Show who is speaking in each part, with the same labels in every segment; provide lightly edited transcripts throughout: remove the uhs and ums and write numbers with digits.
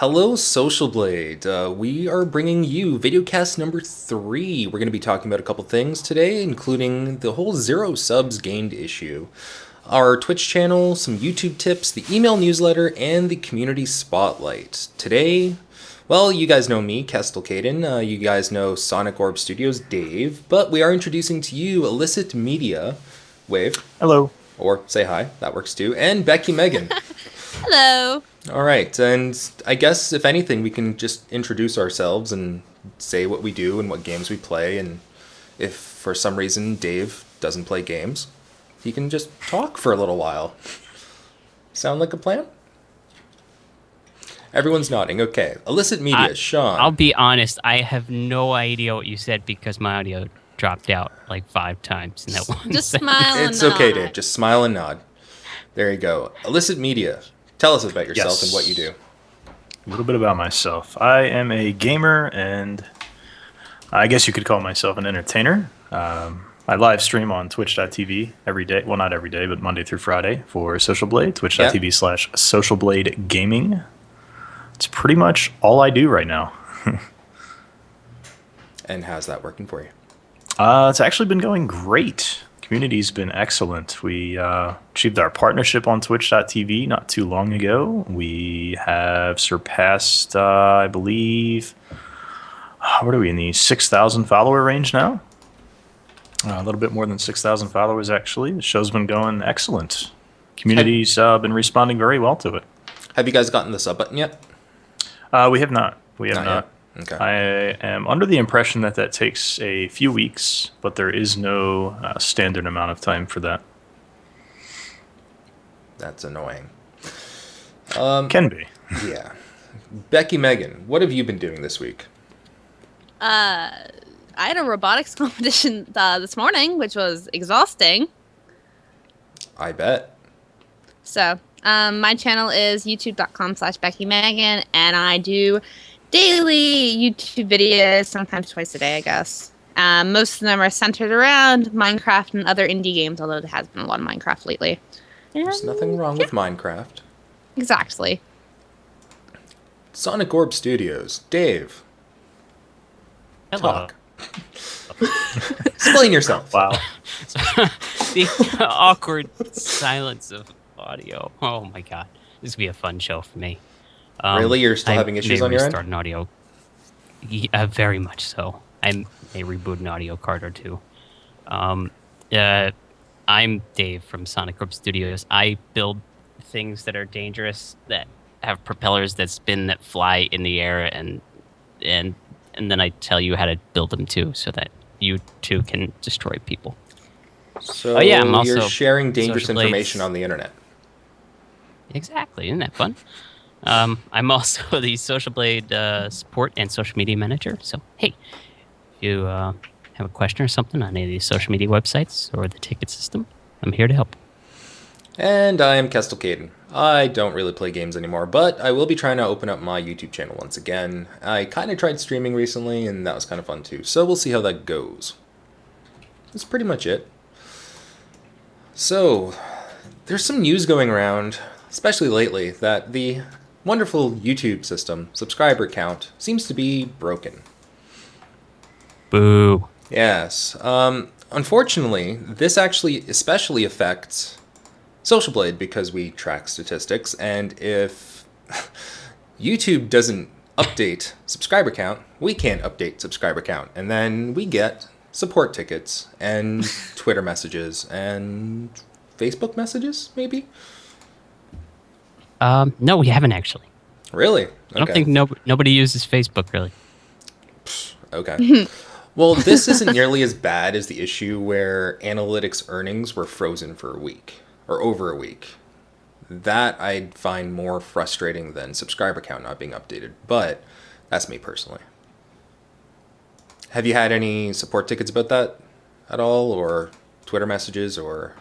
Speaker 1: Hello, Socialblade. We are bringing you Videocast number 3. We're going to be talking about a couple things today, including the whole 0 subs gained issue, our Twitch channel, some YouTube tips, the email newsletter, and the community spotlight. Today, well, you guys know me, Kestalkayden. You guys know SonicOrbStudios, Dave. But we are introducing to you IllicitMedia, Wave.
Speaker 2: Hello.
Speaker 1: Or say hi, that works too. And BeckyMegan.
Speaker 3: Hello.
Speaker 1: All right, and I guess if anything, we can just introduce ourselves and say what we do and what games we play, and if for some reason Dave doesn't play games, he can just talk for a little while. Sound like a plan? Everyone's nodding. Okay, IllicitMedia, Sean.
Speaker 4: I'll be honest, I have no idea what you said because my audio dropped out like 5 times in that one.
Speaker 3: Just smile and
Speaker 1: It's
Speaker 3: nod.
Speaker 1: okay, Dave. Just smile and nod. There you go. IllicitMedia. Tell us about yourself
Speaker 2: Yes.
Speaker 1: and what you do.
Speaker 2: A little bit about myself. I am a gamer, and I guess you could call myself an entertainer. I live stream on twitch.tv every day. Well, not every day, but Monday through Friday for Socialblade, twitch.tv/Socialblade Gaming. It's pretty much all I do right now.
Speaker 1: And how's that working for you?
Speaker 2: It's actually been going great. Community's been excellent. We achieved our partnership on twitch.tv not too long ago. We have surpassed, I believe, what are we in the 6,000 follower range now? A little bit more than 6,000 followers, actually. The show's been going excellent. Community's been responding very well to it.
Speaker 1: Have you guys gotten the sub button yet?
Speaker 2: We have not. We have
Speaker 1: Not
Speaker 2: not.
Speaker 1: yet? Okay.
Speaker 2: I am under the impression that that takes a few weeks, but there is no standard amount of time for that.
Speaker 1: That's annoying.
Speaker 2: Can be.
Speaker 1: Yeah. BeckyMegan, what have you been doing this week?
Speaker 3: I had a robotics competition this morning, which was exhausting.
Speaker 1: I bet.
Speaker 3: So, my channel is youtube.com/BeckyMegan, and I do daily YouTube videos, sometimes twice a day, I guess. Most of them are centered around Minecraft and other indie games, although there has been a lot of Minecraft lately.
Speaker 1: There's nothing wrong with Minecraft.
Speaker 3: Exactly.
Speaker 1: SonicOrbStudios. Dave,
Speaker 4: Hello.
Speaker 1: talk. Explain yourself.
Speaker 2: Wow.
Speaker 4: The awkward silence of audio. Oh my god. This would be a fun show for me.
Speaker 1: Really? You're still having issues on your end?
Speaker 4: Restart an audio. Very much so. I may reboot an audio card or two. I'm Dave from SonicOrbStudios. I build things that are dangerous, that have propellers that spin, that fly in the air, and then I tell you how to build them too, so that you too can destroy people.
Speaker 1: So
Speaker 4: Oh, yeah, I'm also
Speaker 1: you're sharing dangerous
Speaker 4: Socialblades.
Speaker 1: information on the internet.
Speaker 4: Exactly, isn't that fun? I'm also the Socialblade support and social media manager. So, hey, if you have a question or something on any of these social media websites or the ticket system, I'm here to help.
Speaker 1: And I am Kestalkayden. I don't really play games anymore, but I will be trying to open up my YouTube channel once again. I kind of tried streaming recently, and that was kind of fun too. So we'll see how that goes. That's pretty much it. So, there's some news going around, especially lately, that the wonderful YouTube system, subscriber count, seems to be broken.
Speaker 4: Boo.
Speaker 1: Yes. Unfortunately, this actually especially affects Socialblade because we track statistics, and if YouTube doesn't update subscriber count, we can't update subscriber count, and then we get support tickets and Twitter messages and Facebook messages, maybe?
Speaker 4: No, we haven't actually.
Speaker 1: Really? Okay.
Speaker 4: I don't think nobody uses Facebook, really.
Speaker 1: Okay. Well, this isn't nearly as bad as the issue where analytics earnings were frozen for a week, or over a week. That I'd find more frustrating than subscriber count not being updated, but that's me personally. Have you had any support tickets about that at all, or Twitter messages, or...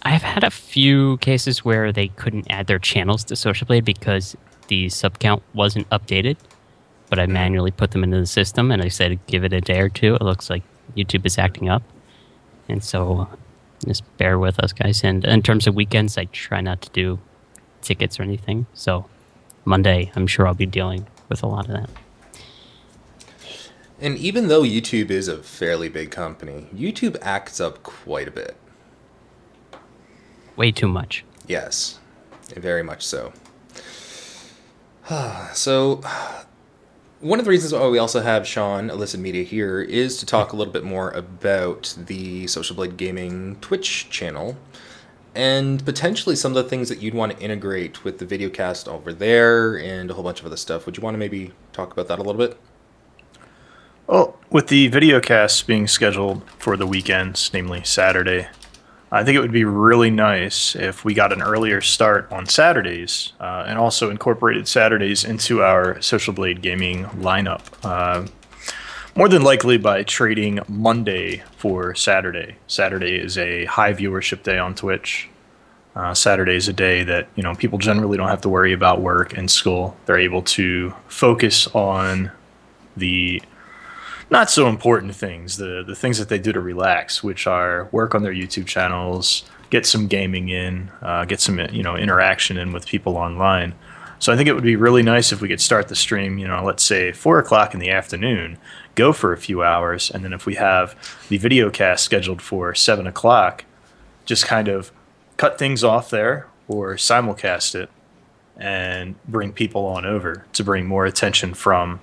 Speaker 4: I've had a few cases where they couldn't add their channels to Socialblade because the sub count wasn't updated, but I manually put them into the system, and I said give it a day or two. It looks like YouTube is acting up, and so just bear with us, guys. And in terms of weekends, I try not to do tickets or anything, so Monday, I'm sure I'll be dealing with a lot of that.
Speaker 1: And even though YouTube is a fairly big company, YouTube acts up quite a bit.
Speaker 4: Way too much.
Speaker 1: Yes, very much so. So, one of the reasons why we also have Sean, IllicitMedia, here is to talk a little bit more about the Socialblade Gaming Twitch channel and potentially some of the things that you'd want to integrate with the Videocast over there and a whole bunch of other stuff. Would you want to maybe talk about that a little bit?
Speaker 2: Well, with the videocasts being scheduled for the weekends, namely Saturday, I think it would be really nice if we got an earlier start on Saturdays and also incorporated Saturdays into our Socialblade gaming lineup. More than likely by trading Monday for Saturday. Saturday is a high viewership day on Twitch. Saturday is a day that people generally don't have to worry about work and school. They're able to focus on the not so important things, the things that they do to relax, which are work on their YouTube channels, get some gaming in, get some interaction in with people online. So I think it would be really nice if we could start the stream, let's say 4 o'clock in the afternoon, go for a few hours, and then if we have the video cast scheduled for 7 o'clock, just kind of cut things off there or simulcast it and bring people on over to bring more attention from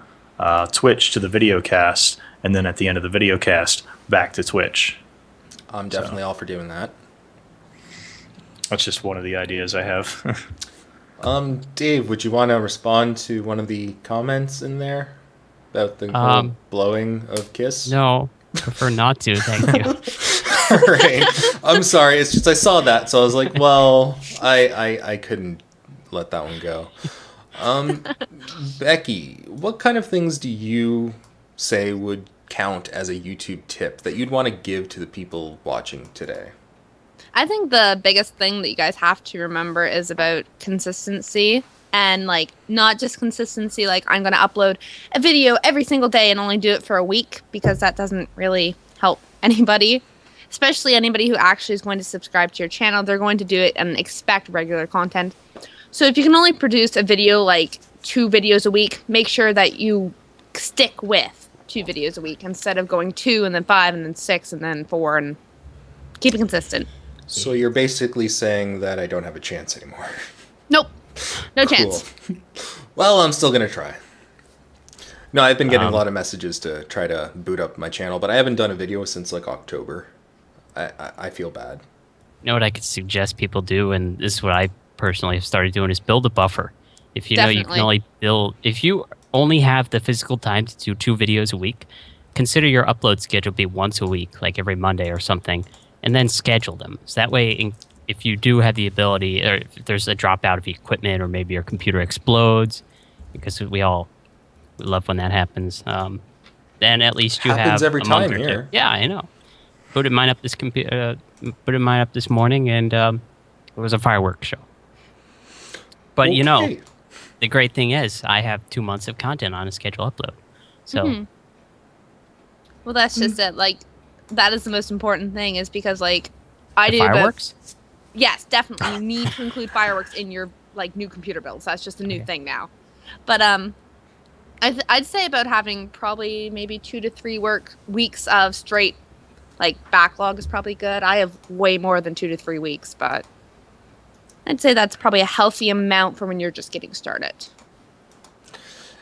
Speaker 2: Twitch to the videocast, and then at the end of the videocast, back to Twitch.
Speaker 1: I'm definitely all for doing that.
Speaker 2: That's just one of the ideas I have.
Speaker 1: Dave, would you want to respond to one of the comments in there about the whole blowing of Kiss?
Speaker 4: No, prefer not to. Thank you.
Speaker 1: All right. I'm sorry. It's just I saw that, so I was like, well, I couldn't let that one go. Becky, what kind of things do you say would count as a YouTube tip that you'd want to give to the people watching today?
Speaker 3: I think the biggest thing that you guys have to remember is about consistency, and not just consistency, I'm going to upload a video every single day and only do it for a week, because that doesn't really help anybody, especially anybody who actually is going to subscribe to your channel. They're going to do it and expect regular content. So if you can only produce a video 2 videos a week, make sure that you stick with 2 videos a week instead of going 2 and then 5 and then 6 and then 4, and keep it consistent.
Speaker 1: So you're basically saying that I don't have a chance anymore.
Speaker 3: Nope. No chance.
Speaker 1: Well, I'm still going to try. No, I've been getting a lot of messages to try to boot up my channel, but I haven't done a video since October. I feel bad.
Speaker 4: You know what I could suggest people do, and this is what I personally have started doing, is build a buffer. If you know you can only if you only have the physical time to do 2 videos a week, consider your upload schedule be once a week, like every Monday or something, and then schedule them. So that way, if you do have the ability, or if there's a dropout of equipment, or maybe your computer explodes, because we love when that happens, then at least you
Speaker 1: happens
Speaker 4: have
Speaker 1: every time here.
Speaker 4: Yeah, I know. Booted mine up this morning, and it was a fireworks show. But
Speaker 1: okay.
Speaker 4: The great thing is I have 2 months of content on a scheduled upload. So,
Speaker 3: well, that's just it. That is the most important thing, is because I do
Speaker 4: fireworks.
Speaker 3: Yes, definitely. You need to include fireworks in your new computer builds. That's just a new thing now. But I'd say about having probably maybe 2 to 3 weeks of straight backlog is probably good. I have way more than 2 to 3 weeks, but I'd say that's probably a healthy amount for when you're just getting started.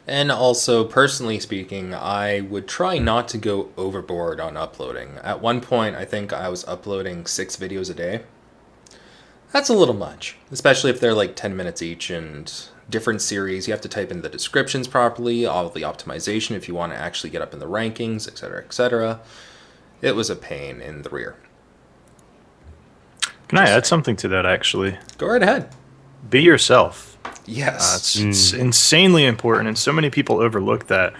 Speaker 1: And also, personally speaking, I would try not to go overboard on uploading. At one point, I think I was uploading 6 videos a day. That's a little much, especially if they're 10 minutes each and different series. You have to type in the descriptions properly, all of the optimization if you want to actually get up in the rankings, etc., etc. It was a pain in the rear.
Speaker 2: Can I add something to that, actually?
Speaker 1: Go right ahead.
Speaker 2: Be yourself.
Speaker 1: Yes.
Speaker 2: It's insanely important, and so many people overlook that.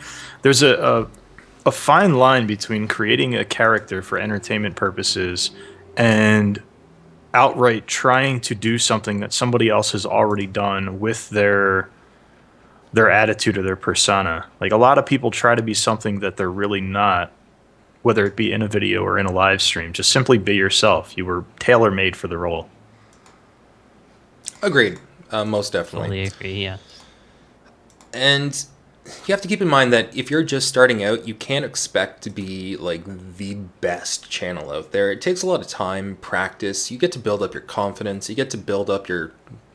Speaker 2: There's a fine line between creating a character for entertainment purposes and outright trying to do something that somebody else has already done with their attitude or their persona. A lot of people try to be something that they're really not, whether it be in a video or in a live stream. Just simply be yourself. You were tailor-made for the role.
Speaker 1: Agreed. Most definitely.
Speaker 4: Totally agree, yeah.
Speaker 1: And you have to keep in mind that if you're just starting out, you can't expect to be like the best channel out there. It takes a lot of time, practice. You get to build up your confidence. You get to build up your,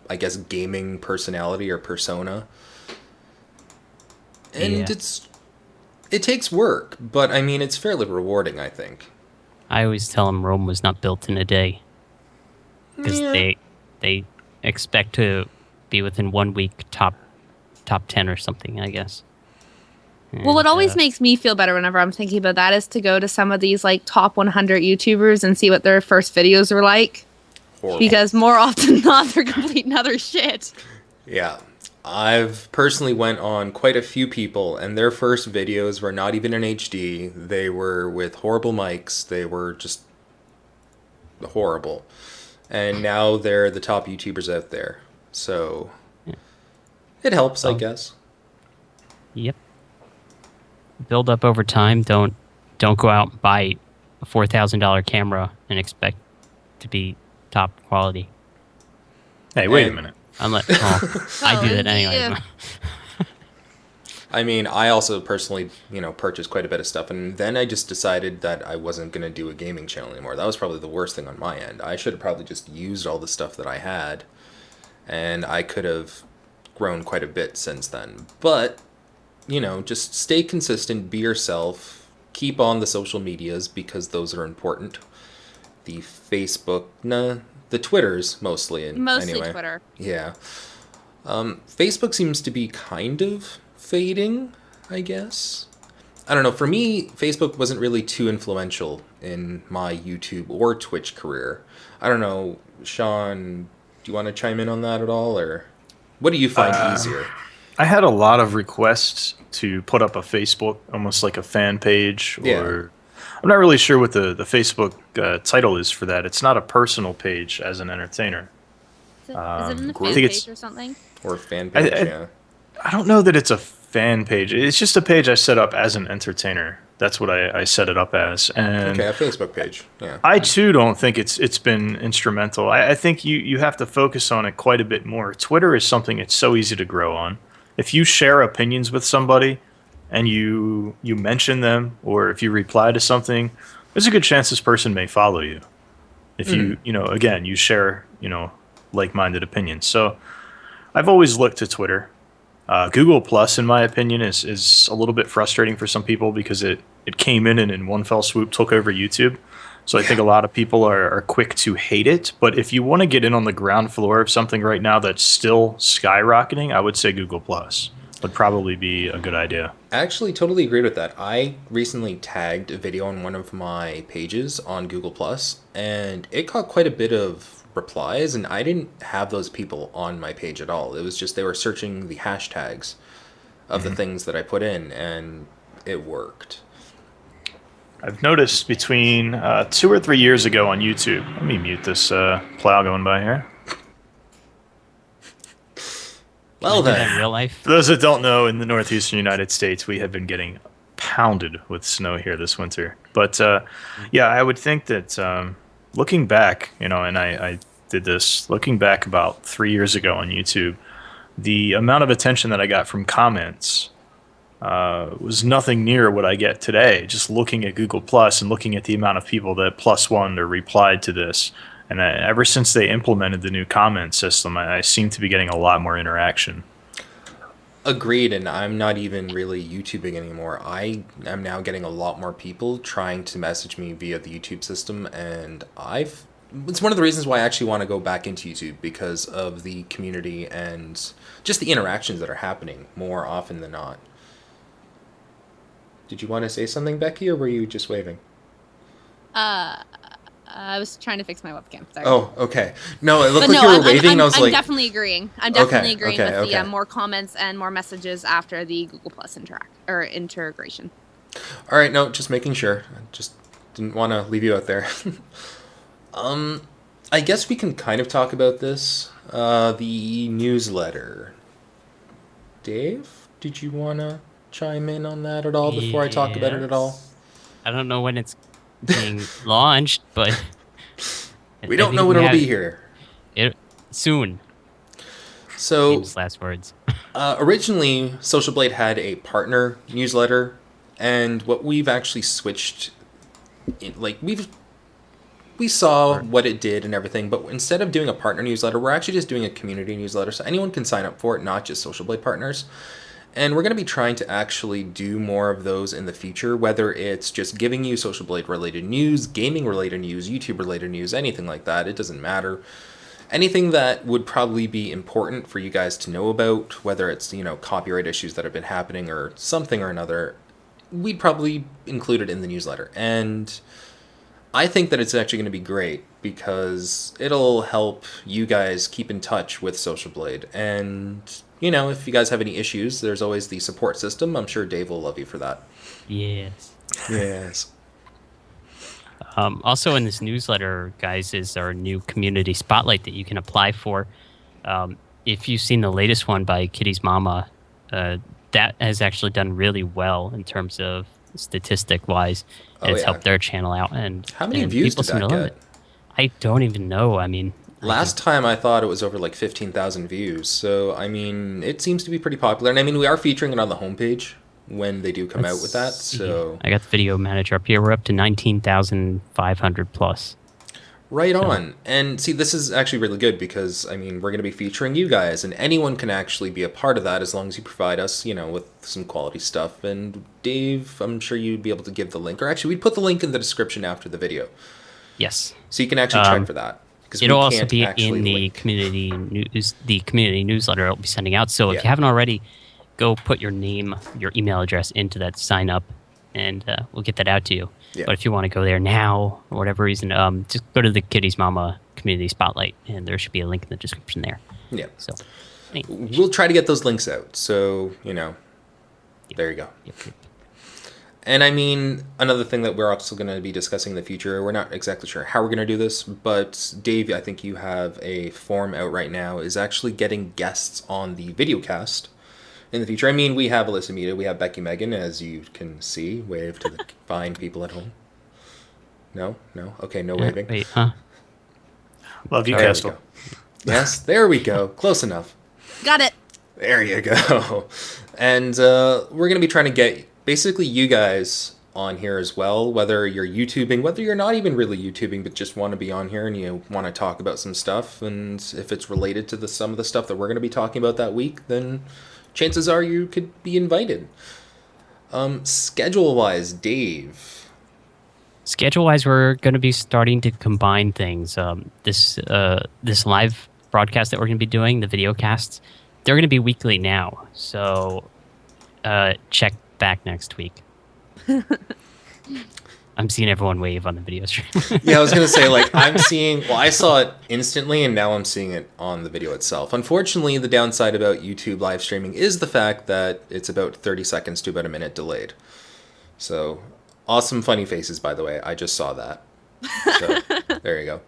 Speaker 1: I guess, gaming personality or persona. And it takes work, but I mean, it's fairly rewarding, I think.
Speaker 4: I always tell them Rome was not built in a day. Because they expect to be within 1 week top 10 or something, I guess. And,
Speaker 3: well, what always makes me feel better whenever I'm thinking about that is to go to some of these like top 100 YouTubers and see what their first videos were like. Horrible. Because more often than not, they're complete and utter shit.
Speaker 1: Yeah. I've personally went on quite a few people, and their first videos were not even in HD. They were with horrible mics. They were just horrible. And now they're the top YouTubers out there. So it helps, I guess.
Speaker 4: Yep. Build up over time. Don't go out and buy a $4,000 camera and expect to be top quality.
Speaker 2: Hey, wait a minute.
Speaker 4: I do that anyway.
Speaker 1: I mean, I also personally, purchased quite a bit of stuff, and then I just decided that I wasn't going to do a gaming channel anymore. That was probably the worst thing on my end. I should have probably just used all the stuff that I had, and I could have grown quite a bit since then. But, just stay consistent, be yourself, keep on the social medias, because those are important. The Facebook, the Twitters mostly.
Speaker 3: Mostly
Speaker 1: anyway.
Speaker 3: Twitter.
Speaker 1: Yeah. Facebook seems to be kind of fading, I guess. I don't know. For me, Facebook wasn't really too influential in my YouTube or Twitch career. I don't know. Sean, do you want to chime in on that at all? Or what do you find easier?
Speaker 2: I had a lot of requests to put up a Facebook, almost like a fan page, or...
Speaker 1: Yeah.
Speaker 2: I'm not really sure what the Facebook title is for that. It's not a personal page as an entertainer.
Speaker 3: Is it a fan page or something?
Speaker 1: Or a fan page, yeah.
Speaker 2: I don't know that it's a fan page. It's just a page I set up as an entertainer. That's what I set it up as. And
Speaker 1: okay, a Facebook page, yeah.
Speaker 2: I, too, don't think it's been instrumental. I think you have to focus on it quite a bit more. Twitter is something it's so easy to grow on. If you share opinions with somebody, and you mention them, or if you reply to something, there's a good chance this person may follow you. If you share, like-minded opinions. So I've always looked to Twitter. Google Plus, in my opinion, is a little bit frustrating for some people because it came in and in one fell swoop took over YouTube. So I think a lot of people are quick to hate it. But if you want to get in on the ground floor of something right now that's still skyrocketing, I would say Google Plus would probably be a good idea.
Speaker 1: I actually totally agreed with that. I recently tagged a video on one of my pages on Google+, and it got quite a bit of replies, and I didn't have those people on my page at all. It was just they were searching the hashtags of the things that I put in, and it worked.
Speaker 2: I've noticed between 2 or 3 years ago on YouTube, let me mute this plow going by here.
Speaker 1: Well then,
Speaker 4: in real life.
Speaker 2: For those that don't know, in the northeastern United States, we have been getting pounded with snow here this winter. But I would think that looking back, and I did this, looking back about 3 years ago on YouTube, the amount of attention that I got from comments was nothing near what I get today. Just looking at Google Plus and looking at the amount of people that +1 or replied to this. And ever since they implemented the new comment system, I seem to be getting a lot more interaction.
Speaker 1: Agreed, and I'm not even really YouTubing anymore. I am now getting a lot more people trying to message me via the YouTube system, and it's one of the reasons why I actually want to go back into YouTube, because of the community and just the interactions that are happening more often than not. Did you want to say something, Becky, or were you just waving?
Speaker 3: I was trying to fix my webcam. Sorry.
Speaker 1: Oh, okay. No, it looked like you were waving, and I was
Speaker 3: I'm
Speaker 1: like...
Speaker 3: definitely agreeing. I'm definitely agreeing with
Speaker 1: okay.
Speaker 3: the more comments and more messages after the Google Plus integration.
Speaker 1: All right, no, just making sure. I just didn't want to leave you out there. I guess we can kind of talk about this. The newsletter. Dave, did you want to chime in on that at all before I talk about it at all?
Speaker 4: I don't know when it's being launched, but
Speaker 1: we don't know when it'll be here.
Speaker 4: Soon.
Speaker 1: So
Speaker 4: James' last words.
Speaker 1: Originally, Socialblade had a partner newsletter, and what we've actually switched, we saw what it did and everything, but instead of doing a partner newsletter, we're actually just doing a community newsletter, so anyone can sign up for it, not just Socialblade partners. And we're going to be trying to actually do more of those in the future, whether it's just giving you Socialblade related news, gaming related news, YouTube related news, anything like that. It doesn't matter. Anything that would probably be important for you guys to know about, whether it's, copyright issues that have been happening or something or another, we'd probably include it in the newsletter. And I think that it's actually going to be great because it'll help you guys keep in touch with Socialblade. And, if you guys have any issues, there's always the support system. I'm sure Dave will love you for that.
Speaker 4: Yes.
Speaker 1: Yes.
Speaker 4: Also in this newsletter, guys, is our new community spotlight that you can apply for. If you've seen the latest one by Kitty's Mama, that has actually done really well in terms of statistic-wise. And it's helped their channel out. And
Speaker 1: how many views did that get?
Speaker 4: I don't even know. I mean,
Speaker 1: last time I thought it was over like 15,000 views. So, I mean, it seems to be pretty popular. And I mean, we are featuring it on the homepage when they do come out with that. So
Speaker 4: I got the video manager up here. We're up to 19,500 plus.
Speaker 1: Right on. And see, this is actually really good because, I mean, we're going to be featuring you guys, and anyone can actually be a part of that as long as you provide us, with some quality stuff. And Dave, I'm sure you'd be able to give the link. Or actually, we'd put the link in the description after the video.
Speaker 4: Yes.
Speaker 1: So you can actually check for that.
Speaker 4: It'll also be in the community newsletter I'll be sending out. So if you haven't already, go put your name, your email address into that sign up, and we'll get that out to you. Yeah. But if you want to go there now, for whatever reason, just go to the Kitty's Mama Community Spotlight, and there should be a link in the description there.
Speaker 1: Yeah.
Speaker 4: So
Speaker 1: we'll try to get those links out. So, there you go.
Speaker 4: Yep.
Speaker 1: And I mean, another thing that we're also going to be discussing in the future, we're not exactly sure how we're going to do this, but Dave, I think you have a form out right now, is actually getting guests on the Videocast in the future. I mean, we have IllicitMedia, we have BeckyMegan, as you can see. Wave to the fine people at home. No? Okay, no waving.
Speaker 4: Wait, huh?
Speaker 2: Love you, Kestal.
Speaker 1: Yes, there we go. Close enough.
Speaker 3: Got it.
Speaker 1: There you go. And we're going to be trying to get basically you guys on here as well, whether you're YouTubing, whether you're not even really YouTubing, but just want to be on here and you want to talk about some stuff. And if it's related to some of the stuff that we're going to be talking about that week, then chances are you could be invited. Schedule-wise, Dave.
Speaker 4: Schedule-wise, we're going to be starting to combine things. This live broadcast that we're going to be doing, the Videocasts, they're going to be weekly now. So check back next week. I'm seeing everyone wave on the video stream.
Speaker 1: Yeah, I was going to say, I saw it instantly, and now I'm seeing it on the video itself. Unfortunately, the downside about YouTube live streaming is the fact that it's about 30 seconds to about a minute delayed. So, awesome funny faces, by the way. I just saw that. So, there you go.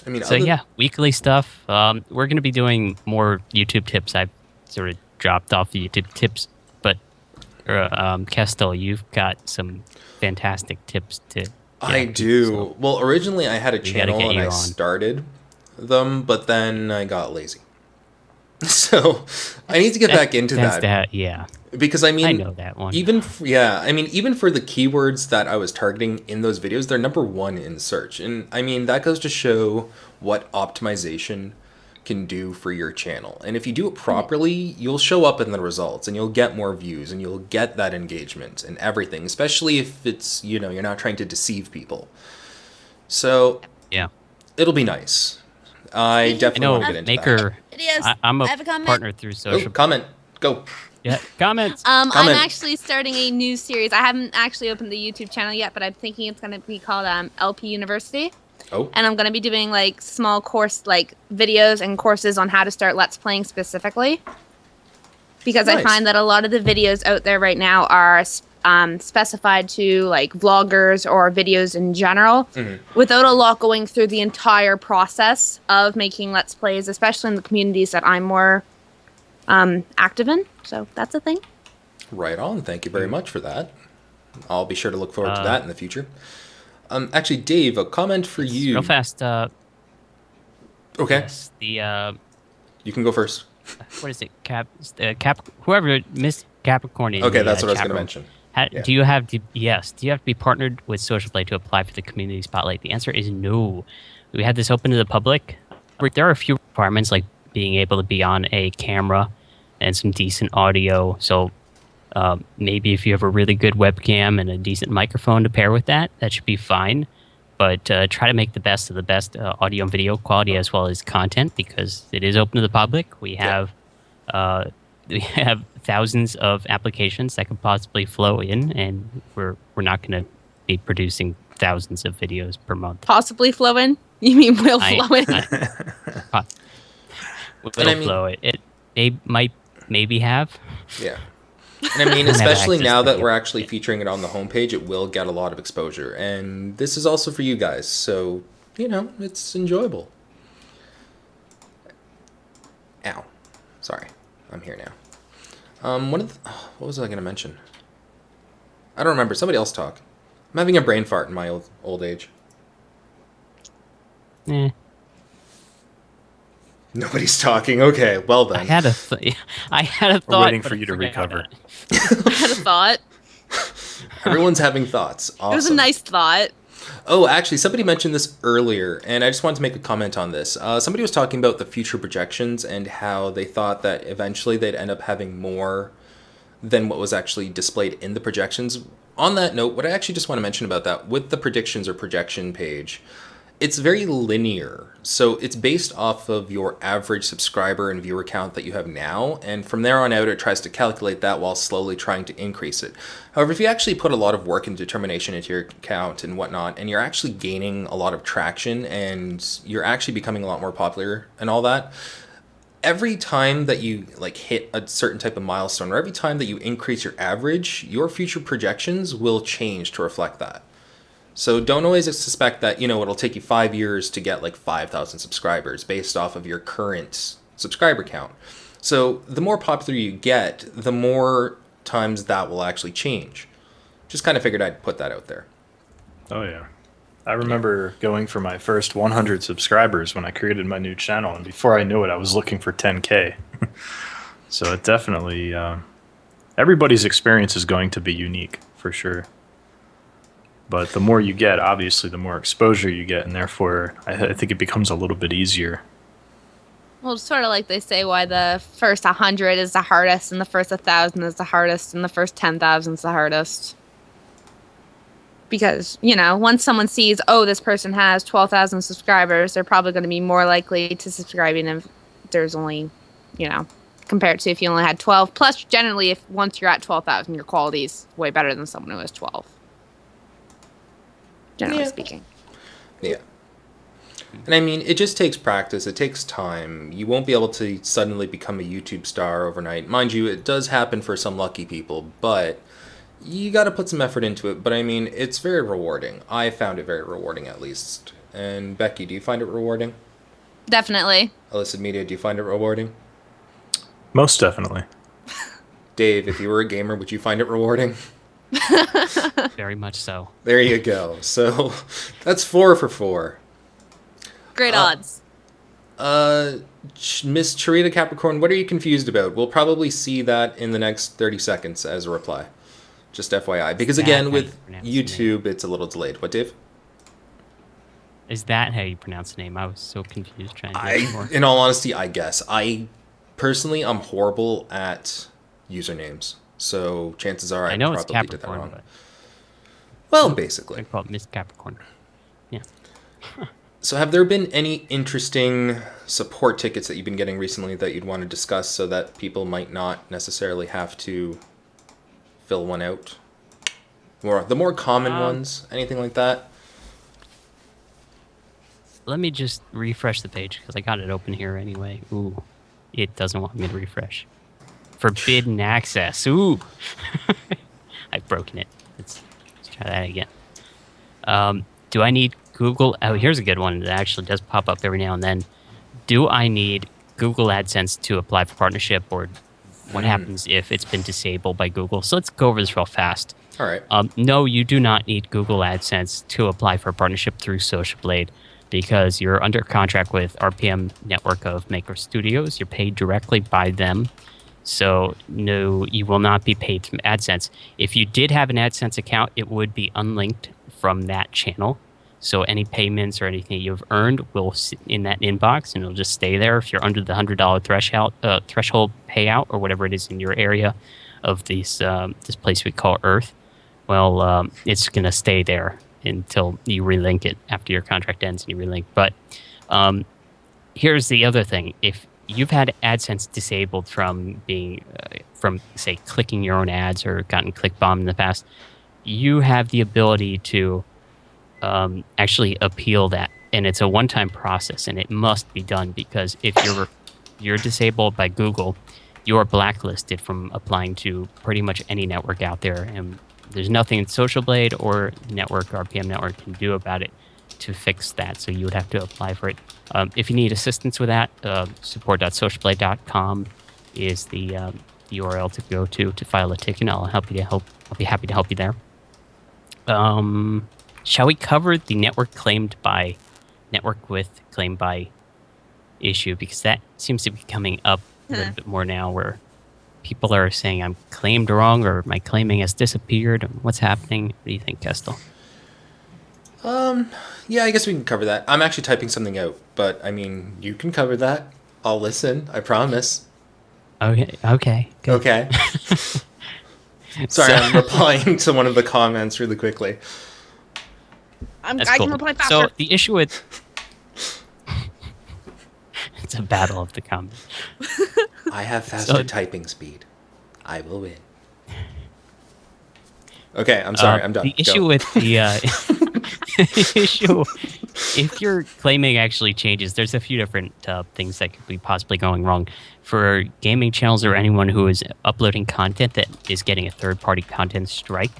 Speaker 1: I mean,
Speaker 4: weekly stuff. We're going to be doing more YouTube tips. I've sort of dropped off the YouTube tips, but Kestal, you've got some fantastic tips to get.
Speaker 1: I do. So well, originally I had a channel and I started them, but then I got lazy. So I need to get back into that.
Speaker 4: Yeah.
Speaker 1: Because I
Speaker 4: know that one.
Speaker 1: Even for the keywords that I was targeting in those videos, they're number one in search. And I mean, that goes to show what optimization can do for your channel. And if you do it properly, you'll show up in the results and you'll get more views and you'll get that engagement and everything, especially if it's, you're not trying to deceive people. So
Speaker 4: yeah,
Speaker 1: it'll be nice. I definitely want to get into
Speaker 4: Maker,
Speaker 3: that.
Speaker 4: I'm a
Speaker 3: comment.
Speaker 4: partner through social.
Speaker 1: Comment. Go.
Speaker 4: Yeah, comments.
Speaker 3: I'm actually starting a new series. I haven't actually opened the YouTube channel yet, but I'm thinking it's going to be called LP University.
Speaker 1: Oh.
Speaker 3: And I'm going to be doing small course videos and courses on how to start Let's Playing specifically. Because nice. I find that a lot of the videos out there right now are specified to vloggers or videos in general, without a lot going through the entire process of making Let's Plays, especially in the communities that I'm more active in. So that's a thing.
Speaker 1: Right on. Thank you very much for that. I'll be sure to look forward to that in the future. Actually, Dave, a comment for you.
Speaker 4: Real fast.
Speaker 1: Okay.
Speaker 4: Yes,
Speaker 1: You can go first.
Speaker 4: What is it? Whoever Miss Capricorn.
Speaker 1: Okay, that's what I was going to mention. Yeah.
Speaker 4: Do you have to? Yes. Do you have to be partnered with Socialblade to apply for the community spotlight? The answer is no. We had this open to the public. There are a few requirements, like being able to be on a camera and some decent audio. So maybe if you have a really good webcam and a decent microphone to pair with that, that should be fine. But try to make the best of the best audio and video quality as well as content, because it is open to the public. We have thousands of applications that could possibly flow in, and we're not going to be producing thousands of videos per month.
Speaker 3: Possibly flow in? You mean will flow in?
Speaker 4: Will flow. It might maybe have.
Speaker 1: Yeah. And I mean, especially now that we're actually featuring it on the homepage, it will get a lot of exposure. And this is also for you guys. So, it's enjoyable. Ow. Sorry. I'm here now. What was I going to mention? I don't remember. Somebody else talk. I'm having a brain fart in my old age. Nobody's talking. Okay, well then.
Speaker 4: I had a thought.
Speaker 2: We're waiting for you to recover.
Speaker 3: I had a thought.
Speaker 1: Everyone's having thoughts. Awesome.
Speaker 3: It was a nice thought.
Speaker 1: Oh, actually, somebody mentioned this earlier, and I just wanted to make a comment on this. Somebody was talking about the future projections and how they thought that eventually they'd end up having more than what was actually displayed in the projections. On that note, what I actually just want to mention about that, with the predictions or projection page, it's very linear. So it's based off of your average subscriber and viewer count that you have now. And from there on out, it tries to calculate that while slowly trying to increase it. However, if you actually put a lot of work and determination into your account and whatnot, and you're actually gaining a lot of traction and you're actually becoming a lot more popular and all that, every time that you hit a certain type of milestone, or every time that you increase your average, your future projections will change to reflect that. So don't always suspect that, it'll take you 5 years to get 5,000 subscribers based off of your current subscriber count. So the more popular you get, the more times that will actually change. Just kind of figured I'd put that out there.
Speaker 2: Oh, yeah. I remember going for my first 100 subscribers when I created my new channel, and before I knew it, I was looking for 10K. So it definitely, everybody's experience is going to be unique, for sure. But the more you get, obviously, the more exposure you get, and therefore, I think it becomes a little bit easier.
Speaker 3: Well, it's sort of like they say why the first 100 is the hardest, and the first 1,000 is the hardest, and the first 10,000 is the hardest. Because, once someone sees, oh, this person has 12,000 subscribers, they're probably going to be more likely to subscribing if there's only, compared to if you only had 12. Plus, generally, once you're at 12,000, your quality is way better than someone who has 12. Generally speaking.
Speaker 1: Yeah. And I mean, it just takes practice. It takes time. You won't be able to suddenly become a YouTube star overnight. Mind you, it does happen for some lucky people, but you got to put some effort into it. But I mean, it's very rewarding. I found it very rewarding, at least. And Becky, do you find it rewarding?
Speaker 3: Definitely.
Speaker 1: IllicitMedia, do you find it rewarding?
Speaker 2: Most definitely.
Speaker 1: Dave, if you were a gamer, would you find it rewarding?
Speaker 4: Very much so.
Speaker 1: There you go. So that's 4 for 4.
Speaker 3: Great odds.
Speaker 1: Miss Charita Capricorn, what are you confused about? We'll probably see that in the next 30 seconds as a reply. Just FYI. Because again, with YouTube, it's a little delayed. What, Dave?
Speaker 4: Is that how you pronounce the name? I was so confused trying to get more.
Speaker 1: In all honesty, I guess. Personally, I'm horrible at usernames. So chances are I
Speaker 4: know
Speaker 1: probably
Speaker 4: it's Capricorn,
Speaker 1: did that wrong.
Speaker 4: but
Speaker 1: Well, basically.
Speaker 4: I call it Miss Capricorn. Yeah.
Speaker 1: So have there been any interesting support tickets that you've been getting recently that you'd want to discuss so that people might not necessarily have to fill one out? The more common ones, anything like that?
Speaker 4: Let me just refresh the page because I got it open here anyway. Ooh, it doesn't want me to refresh. Forbidden access. Ooh. I've broken it. Let's try that again. Do I need Google? Oh, here's a good one that actually does pop up every now and then. Do I need Google AdSense to apply for partnership, or what happens if it's been disabled by Google? So let's go over this real fast.
Speaker 1: All right.
Speaker 4: No, you do not need Google AdSense to apply for a partnership through Socialblade. because you're under contract with RPM network of Maker Studios. You're paid directly by them. So no, you will not be paid from AdSense. If you did have an AdSense account, it would be unlinked from that channel. So any payments or anything you've earned will sit in that inbox, and it'll just stay there. If you're under the $100 threshold payout or whatever it is in your area of this place we call Earth, well, it's going to stay there until you relink it after your contract ends and you relink. But here's the other thing: if you've had AdSense disabled from being from say clicking your own ads or gotten click bombed in the past, you have the ability to actually appeal that, and it's a one-time process, and it must be done, because if you're disabled by Google, you're blacklisted from applying to pretty much any network out there, and there's nothing Socialblade or RPM network can do about it to fix that. So you would have to apply for it. If you need assistance with that, support.socialblade.com is the URL to go to file a ticket. I'll be happy to help you there. Shall we cover the network with claimed by issue? Because that seems to be coming up a little bit more now, where people are saying I'm claimed wrong, or my claiming has disappeared. What's happening? What do you think, Kestal?
Speaker 1: Yeah, I guess we can cover that. I'm actually typing something out, but I mean, you can cover that. I'll listen, I promise.
Speaker 4: Okay. Good.
Speaker 1: Okay. Sorry, I'm replying to one of the comments really quickly.
Speaker 3: I
Speaker 4: Cool.
Speaker 3: can reply faster.
Speaker 4: So the issue with it's a battle of the comments.
Speaker 1: I have faster typing speed. I will win. Okay, I'm sorry. I'm done.
Speaker 4: The issue with the issue, if your claiming actually changes, there's a few different things that could be possibly going wrong. For gaming channels or anyone who is uploading content that is getting a third-party content strike,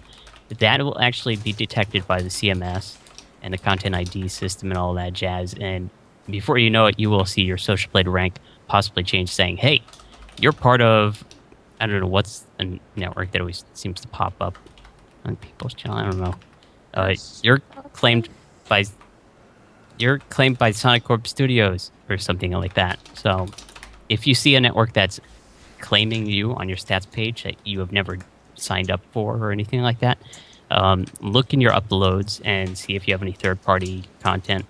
Speaker 4: that will actually be detected by the CMS and the Content ID system and all that jazz. And before you know it, you will see your Socialblade rank possibly change, saying, hey, you're part of, I don't know, what's a network that always seems to pop up on people's channel. I don't know. You're claimed by SonicOrbStudios or something like that. So if you see a network that's claiming you on your stats page that you have never signed up for or anything like that, look in your uploads and see if you have any third-party content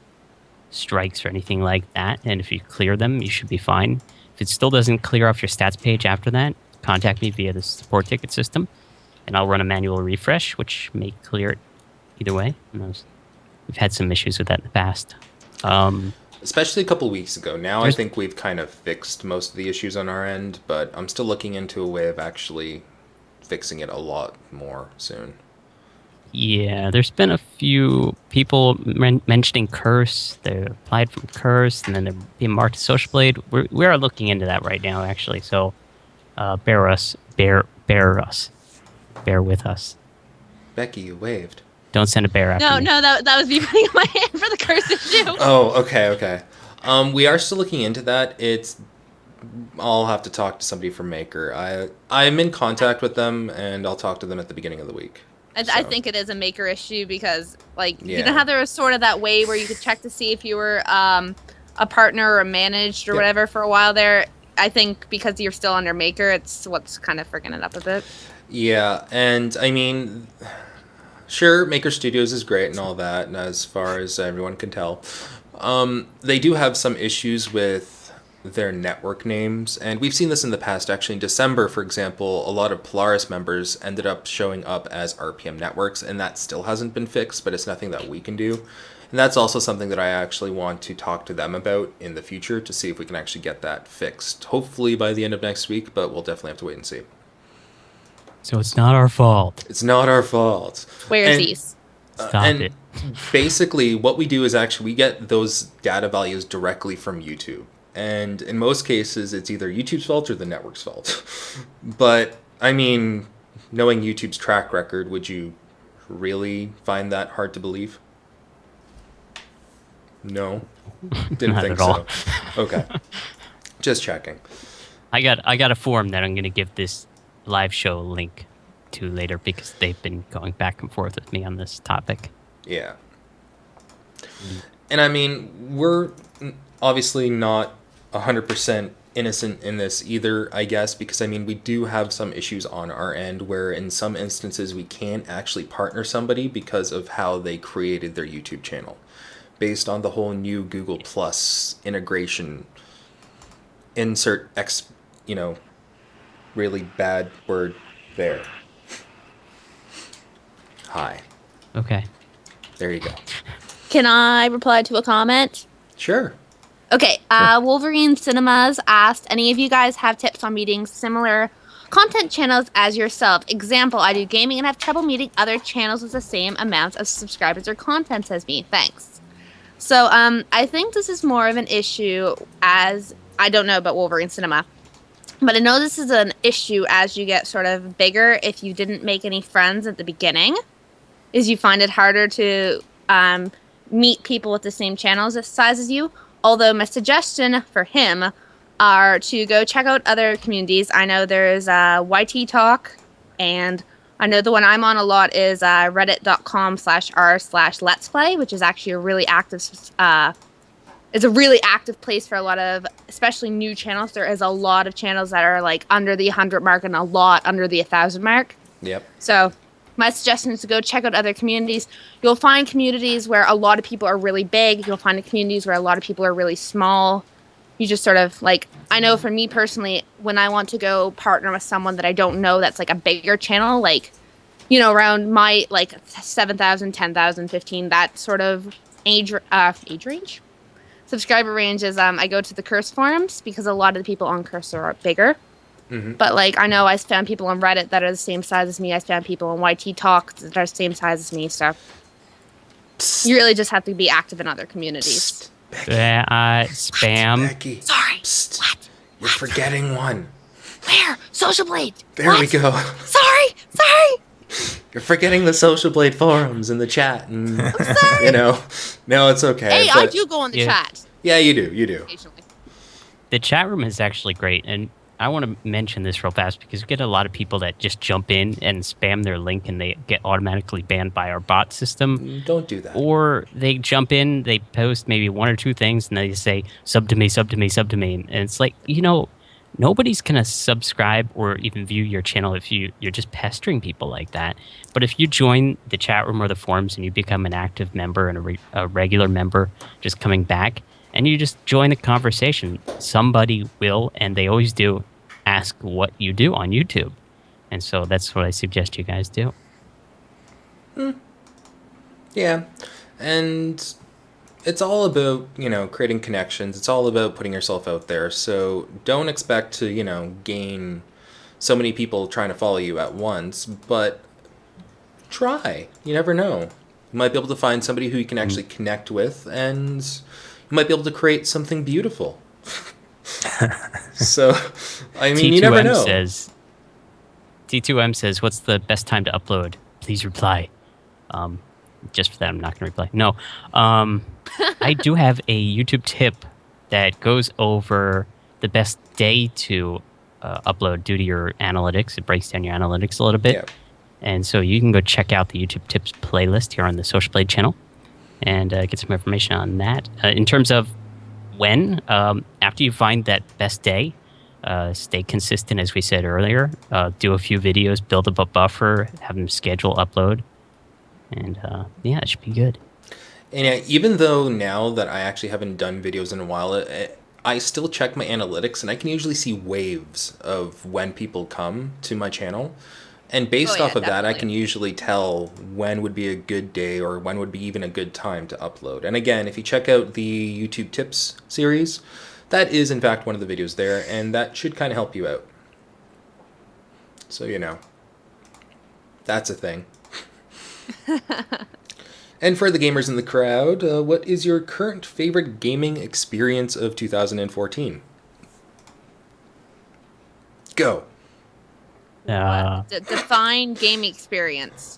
Speaker 4: strikes or anything like that. And if you clear them, you should be fine. If it still doesn't clear off your stats page after that, contact me via the support ticket system, and I'll run a manual refresh, which may clear it either way. We've had some issues with that in the past.
Speaker 1: Especially a couple weeks ago. Now I think we've kind of fixed most of the issues on our end, but I'm still looking into a way of actually fixing it a lot more soon.
Speaker 4: Yeah, there's been a few people mentioning Curse. They applied from Curse, and then they're being marked as Socialblade. We are looking into that right now, actually. So bear with us.
Speaker 1: Becky, you waved.
Speaker 4: Don't send a bear after me.
Speaker 3: No, that was me putting my hand for the curse issue.
Speaker 1: Oh, okay. We are still looking into that. I'll have to talk to somebody from Maker. I'm in contact with them, and I'll talk to them at the beginning of the week.
Speaker 3: I think it is a Maker issue because, you know how there was sort of that way where you could check to see if you were a partner or managed or whatever for a while there. I think because you're still under Maker, it's what's kind of frigging it up a bit.
Speaker 1: Yeah, and I mean, sure, Maker Studios is great and all that, and as far as everyone can tell. They do have some issues with their network names, and we've seen this in the past. Actually, in December, for example, a lot of Polaris members ended up showing up as RPM networks, and that still hasn't been fixed, but it's nothing that we can do. And that's also something that I actually want to talk to them about in the future to see if we can actually get that fixed. Hopefully by the end of next week, but we'll definitely have to wait and see.
Speaker 4: So it's not our fault.
Speaker 1: It's not our fault.
Speaker 3: Where's these?
Speaker 4: Stop it.
Speaker 1: Basically, what we do is actually we get those data values directly from YouTube. And in most cases, it's either YouTube's fault or the network's fault. But, I mean, knowing YouTube's track record, would you really find that hard to believe? No? Didn't
Speaker 4: Not
Speaker 1: think
Speaker 4: at all.
Speaker 1: so. Okay. Just checking.
Speaker 4: I got a forum that I'm going to give this live show link to later because they've been going back and forth with me on this topic.
Speaker 1: Yeah. And I mean, we're obviously not 100% innocent in this either, I guess, because I mean, we do have some issues on our end where in some instances we can't actually partner somebody because of how they created their YouTube channel based on the whole new Google Plus integration. Insert really bad word there. Hi.
Speaker 4: Okay.
Speaker 1: There you go.
Speaker 3: Can I reply to a comment?
Speaker 1: Sure.
Speaker 3: Okay, Wolverine Cinemas asked, any of you guys have tips on meeting similar content channels as yourself? Example, I do gaming and have trouble meeting other channels with the same amounts of subscribers or content as me. Thanks. So, I think this is more of an issue as, I don't know about Wolverine Cinema, but I know this is an issue as you get sort of bigger. If you didn't make any friends at the beginning, is you find it harder to meet people with the same channels size as you. Although my suggestion for him are to go check out other communities. I know there's YT Talk, and I know the one I'm on a lot is reddit.com/r/let's play, which is actually a really active it's a really active place for a lot of, especially new channels. There is a lot of channels that are like under the 100 mark and a lot under the 1,000 mark.
Speaker 1: Yep.
Speaker 3: So my suggestion is to go check out other communities. You'll find communities where a lot of people are really big. You'll find communities where a lot of people are really small. You just sort of like, I know for me personally, when I want to go partner with someone that I don't know that's like a bigger channel, like, around my like 7,000, 10,000, 15, that sort of age range? Subscriber range is I go to the Curse forums because a lot of the people on Curse are bigger. Mm-hmm. But like I know I found people on Reddit that are the same size as me. I found people on YT Talk that are the same size as me. So you really just have to be active in other communities.
Speaker 4: Spam.
Speaker 1: Becky.
Speaker 3: Sorry.
Speaker 1: Psst.
Speaker 3: What?
Speaker 1: You're forgetting one.
Speaker 3: Where? Socialblade.
Speaker 1: There we go.
Speaker 3: Sorry.
Speaker 1: You're forgetting the Socialblade forums in the chat. And,
Speaker 3: I'm sorry.
Speaker 1: No, it's okay.
Speaker 3: Hey, I do go on the chat.
Speaker 1: Yeah, you do.
Speaker 3: Occasionally.
Speaker 4: The chat room is actually great, and I want to mention this real fast because we get a lot of people that just jump in and spam their link and they get automatically banned by our bot system.
Speaker 1: Don't do that.
Speaker 4: Or they jump in, they post maybe one or two things, and they say, sub to me. And it's like, nobody's going to subscribe or even view your channel if you're just pestering people like that. But if you join the chat room or the forums and you become an active member and a regular member just coming back, and you just join the conversation, somebody will, and they always do, ask what you do on YouTube. And so that's what I suggest you guys do.
Speaker 1: Yeah. And it's all about, creating connections. It's all about putting yourself out there. So don't expect to, gain so many people trying to follow you at once, but try. You never know. You might be able to find somebody who you can actually connect with, and you might be able to create something beautiful. So, I mean, you never know.
Speaker 4: T2M says, what's the best time to upload? Please reply. Just for that, I'm not going to reply. No. I do have a YouTube tip that goes over the best day to upload due to your analytics. It breaks down your analytics a little bit.
Speaker 1: Yeah. And
Speaker 4: so you can go check out the YouTube tips playlist here on the Socialblade channel and get some information on that. In terms of when, after you find that best day, stay consistent, as we said earlier. Do a few videos, build up a buffer, have them schedule upload. And it should be good.
Speaker 1: And even though now that I actually haven't done videos in a while, I still check my analytics, and I can usually see waves of when people come to my channel. And based off of that, I can usually tell when would be a good day or when would be even a good time to upload. And again, if you check out the YouTube Tips series, that is in fact one of the videos there, and that should kind of help you out. So, that's a thing. And for the gamers in the crowd, what is your current favorite gaming experience of 2014? Go.
Speaker 3: Define gaming experience.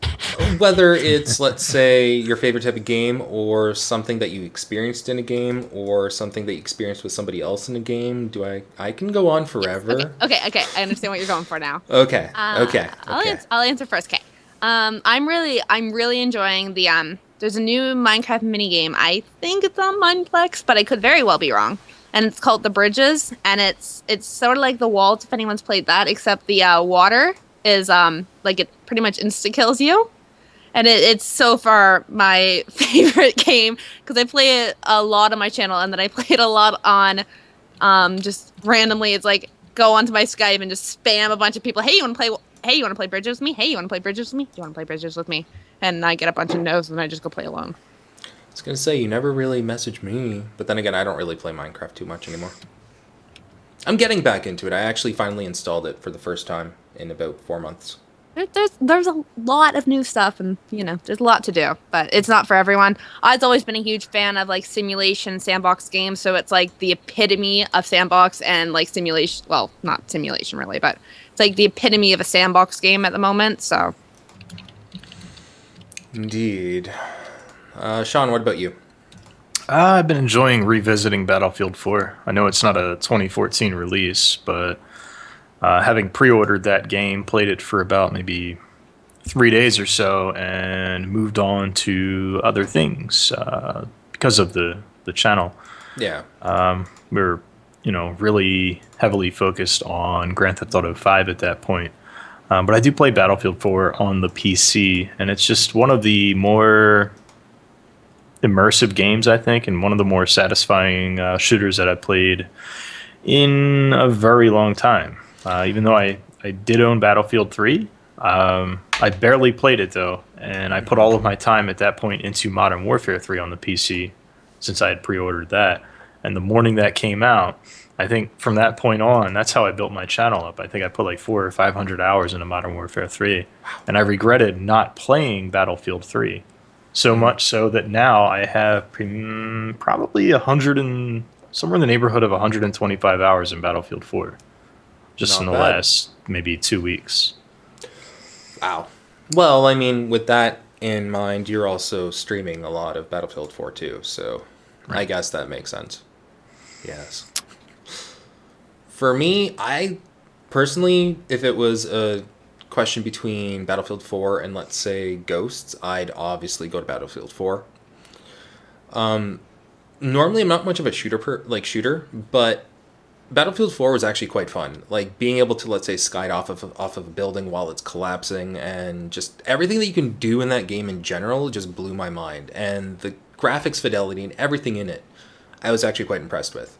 Speaker 1: Whether it's, let's say, your favorite type of game, or something that you experienced in a game, or something that you experienced with somebody else in a game. I can go on forever.
Speaker 3: Yes. Okay. I understand what you're going for now.
Speaker 1: Okay.
Speaker 3: I'll answer first. Okay. I'm really enjoying the there's a new Minecraft minigame. I think it's on Mineplex, but I could very well be wrong. And it's called The Bridges, and it's sort of like The Walls, if anyone's played that, except the water is like it pretty much insta kills you. And it's so far my favorite game because I play it a lot on my channel, and then I play it a lot on just randomly. It's like go onto my Skype and just spam a bunch of people. Hey, you want to play? Hey, you want to play Bridges with me? Hey, you want to play Bridges with me? Do you want to play Bridges with me? And I get a bunch of no's, and I just go play alone.
Speaker 1: I was gonna say you never really message me, but then again, I don't really play Minecraft too much anymore. I'm getting back into it. I actually finally installed it for the first time in about 4 months.
Speaker 3: There's a lot of new stuff, and there's a lot to do, but it's not for everyone. I've always been a huge fan of like simulation sandbox games, so it's like the epitome of sandbox and like simulation. Well, not simulation really, but it's like the epitome of a sandbox game at the moment. So,
Speaker 1: indeed. Sean, what about you?
Speaker 2: I've been enjoying revisiting Battlefield 4. I know it's not a 2014 release, but having pre-ordered that game, played it for about maybe 3 days or so, and moved on to other things because of the channel.
Speaker 1: Yeah.
Speaker 2: We were, really heavily focused on Grand Theft Auto 5 at that point. But I do play Battlefield 4 on the PC, and it's just one of the more immersive games, I think, and one of the more satisfying shooters that I played in a very long time. Even though I did own Battlefield 3, I barely played it, though, and I put all of my time at that point into Modern Warfare 3 on the PC, since I had pre-ordered that. And the morning that came out, I think from that point on, that's how I built my channel up. I think I put like 400 or 500 hours into Modern Warfare 3, and I regretted not playing Battlefield 3. So much so that now I have probably somewhere in the neighborhood of 125 hours in Battlefield 4. Just
Speaker 1: Not
Speaker 2: in the
Speaker 1: bad.
Speaker 2: last maybe 2 weeks.
Speaker 1: Wow. Well, I mean, with that in mind, you're also streaming a lot of Battlefield 4 too, so I guess that makes sense. Yes. For me, I personally, if it was a question between Battlefield 4 and let's say Ghosts, I'd obviously go to Battlefield 4. Normally I'm not much of a shooter, but Battlefield 4 was actually quite fun. Like being able to, let's say, skite off of a building while it's collapsing, and just everything that you can do in that game in general just blew my mind. And the graphics fidelity and everything in it, I was actually quite impressed with.